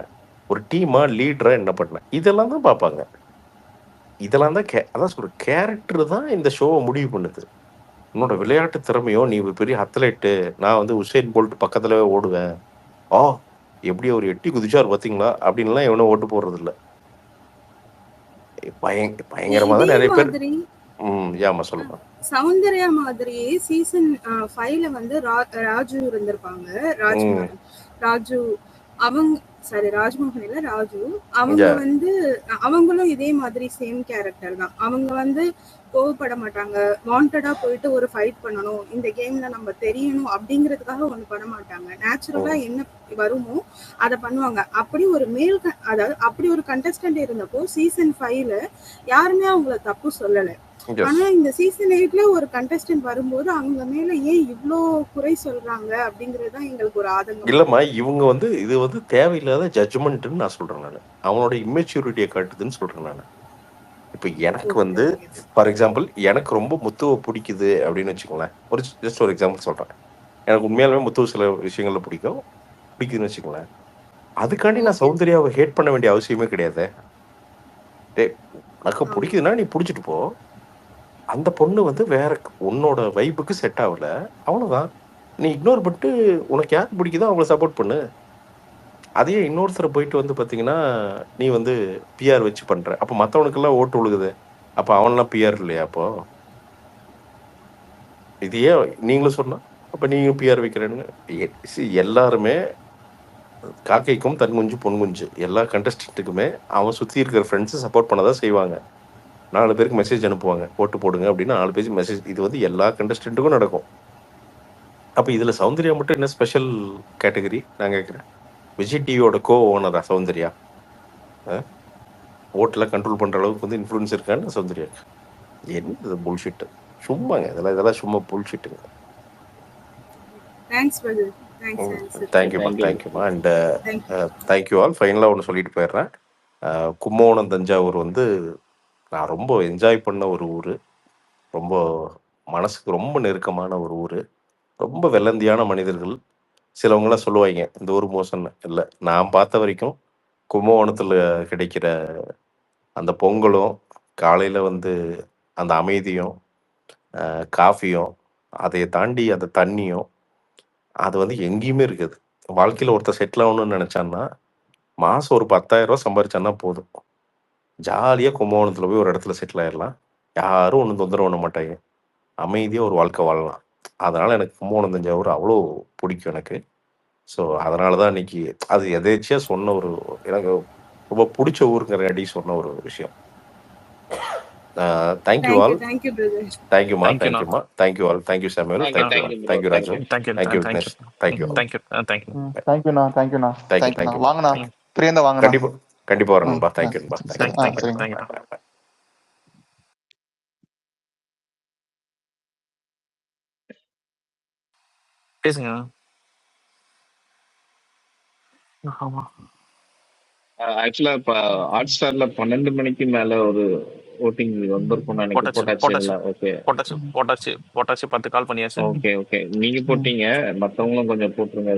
ஒரு டீமாக லீடராக என்ன பண்ண, இதெல்லாம் தான் பார்ப்பாங்க. இதெல்லாம் தான் அதான் சொல்கிறேன், கேரக்டர் தான் இந்த ஷோவை முடிவு பண்ணுது. உன்னோட விளையாட்டு திறமையோ, நீ பெரிய அத்லெட்டு, நான் வந்து உசேன் போல்ட் பக்கத்துல ஓடுவேன், எப்படி ஒரு எட்டி குதிச்சார் பாத்தீங்களா அப்படின்லாம் எவனும் ஓட்டு போடுறது இல்லை. பயங்கரமா தான் நிறைய பேர். ஏமா சொல்லுங்க. சௌந்தர்யா மாதிரியே சீசன் 5ல வந்து ராஜு இருந்திருப்பாங்க, ராஜு அவங்க ராஜ்மோகன் இல்ல ராஜு, அவங்க வந்து அவங்களும் இதே மாதிரி சேம் கேரக்டர் தான். அவங்க வந்து கோவப்பட மாட்டாங்க, வாண்டடா போயிட்டு ஒரு ஃபைட் பண்ணணும், இந்த கேம்ல நம்ம தெரியணும் அப்படிங்கிறதுக்காக ஒண்ணு பண்ண மாட்டாங்க. நேச்சுரலா என்ன வருமோ அதை பண்ணுவாங்க. அப்படி ஒரு அதாவது அப்படி ஒரு கண்டஸ்டன்ட் இருந்தப்போ சீசன் 5ல யாருமே அவங்கள தப்பு சொல்லல. ஆனா இந்த சீசன் 8ல ஒரு கண்டஸ்டன்ட் வரும்போது அவங்க மேல ஏன் இவ்ளோ குறை சொல்றாங்க அப்படிங்கறதுதான் எங்களுக்கு ஒரு ஆதங்கம். இல்லம்மா, இவங்க வந்து இது வந்து தேவையில்லாத ஜட்ஜ்மெண்ட்னு நான் சொல்றேன். நான் அவனோட இம்மெச்சூரிட்டியை காட்டுதுன்னு சொல்றேன். நான் இப்போ எனக்கு வந்து ஃபார் எக்ஸாம்பிள் எனக்கு ரொம்ப முத்துவை பிடிக்குது அப்படின்னு வச்சுக்கோங்களேன், ஜஸ்ட் ஒரு எக்ஸாம்பிள் சொல்றேன். எனக்கு உண்மையாலுமே முத்துவ சில விஷயங்கள்ல பிடிக்குதுன்னு வச்சுக்கோங்களேன். அதுக்காண்டி நான் சௌந்தர்யாவை ஹேட் பண்ண வேண்டிய அவசியமே கிடையாது. டேய் உனக்கு ஆமா பிடிக்குதுன்னா நீ பிடிச்சிட்டு போ. அந்த பொண்ணு வந்து வேற உன்னோட வைப்புக்கு செட் ஆகல, அவ்வளவுதான். நீ இக்னோர் பண்ணிட்டு உனக்கு யார் பிடிக்குதோ அவங்கள சப்போர்ட் பண்ணு. அதையே இன்னொருத்தரை போயிட்டு வந்து பார்த்தீங்கன்னா, நீ வந்து பிஆர் வச்சு பண்ற. அப்போ மற்றவனுக்கெல்லாம் ஓட்டு விழுகுது. அப்போ அவன்லாம் பிஆர் இல்லையா? அப்போ இதையே நீங்களும் சொன்னா, அப்போ நீங்க பிஆர் வைக்கிறேன்னு எல்லாருமே காக்கைக்கும் தன் குஞ்சு பொன் குஞ்சு. எல்லா கண்டஸ்டன்ட்டுக்குமே அவன் சுற்றி இருக்கிற ஃப்ரெண்ட்ஸு சப்போர்ட் பண்ண தான் செய்வாங்க. 4 பேருக்கு மெசேஜ் அனுப்புவாங்க, ஓட்டு போடுங்க அப்படின்னு 4 பேருக்கு மெசேஜ். இது வந்து எல்லா கண்டஸ்டன்ட்டுக்கும் நடக்கும். அப்போ இதில் சௌந்தர்யா மட்டும் என்ன ஸ்பெஷல் கேட்டகரி நான் கேட்குறேன்? விஜய் டிவியோட கோ ஓனரா சௌந்தர்யா? ஓட்டெல்லாம் கண்ட்ரோல் பண்ணுற அளவுக்கு வந்து இன்ஃப்ளூயன்ஸ் இருக்கான்னு சௌந்தர்யாக்கு? என்ன புல்ஷிட்டு, சும்மாங்க இதெல்லாம் சும்மா புல்ஷிட்டுங்க. Thanks brother. Thanks answer. தேங்க்யூமா Thank you. தேங்க்யூமா அண்ட் தேங்க்யூ. Thank you all. ஃபைனலாக ஒன்று சொல்லிட்டு போயிடுறேன். கும்பகோணம் தஞ்சாவூர் வந்து நான் ரொம்ப என்ஜாய் பண்ண ஒரு ஊர். ரொம்ப மனசுக்கு ரொம்ப நெருக்கமான ஒரு ஊர். ரொம்ப வெள்ளந்தியான மனிதர்கள். சிலவங்களாம் சொல்லுவாங்க இந்த ஊர் மோசம்னு. இல்லை, நான் பார்த்த வரைக்கும் கும்பகோணத்தில் கிடைக்கிற அந்த பொங்கலும், காலையில் வந்து அந்த அமைதியும், காஃபியும், அதை தாண்டி அந்த தண்ணியும், அது வந்து எங்கேயுமே இருக்காது. வாழ்க்கையில் ஒருத்தர் செட்டில் ஆகணும்னு நினச்சான்னா மாதம் ஒரு 10,000 ரூபா சம்பாரிச்சான்னா போதும், ஜாலியாக கும்பகோணத்தில் போய் ஒரு இடத்துல செட்டில் ஆயிடலாம். யாரும் ஒன்றும் தொந்தரவு பண்ண மாட்டாங்க. அமைதியாக ஒரு வாழ்க்கை வாழலாம். அதனால் எனக்கு கும்பகோணம் தஞ்சாவூர் அவ்வளோ பிடிக்கும் எனக்கு. ஸோ அதனால தான் இன்னைக்கு அது எதேச்சியாக சொன்ன ஒரு, எனக்கு ரொம்ப பிடிச்ச ஊருங்கிறடி சொன்ன ஒரு விஷயம். Thank you all. Thank you brother. தேங்க்யூமா Thank you, Nat. தேங்க்யூமா thank you all. Thank you Samuel. Thank you, thank you thank you, bro. Thank you Thank Raju. you. Thank you Vignesh. Thank you Thank you. Thank you. தேங்க்யூண்ணா தேங்க்யூண்ணா தேங்க்யூ தேங்க்யூண்ணா. தேங்க்யூ. வாங்கண்ணா, பிரியந்தா வாங்கண்ணா. கண்டிப்பாக வரேன் நண்பா. தேங்க்யூ நண்பா. Thank you. Thank you. Thank you. பாய். பேசுங்க. ஆமா. ஆக்சுவலா இப்ப ஹாட் ஸ்டார்ல 12 மணிக்கு மேல ஒரு ஓட்டிங் வந்திருக்கும்னு எனக்கு போட்டாச்சுங்களா? ஓகே போட்டாச்சு 10 கால் பண்ணியாச்சு. Okay okay. நீங்க போட்டீங்க, மத்தவங்களும் கொஞ்சம் போட்டுருங்க.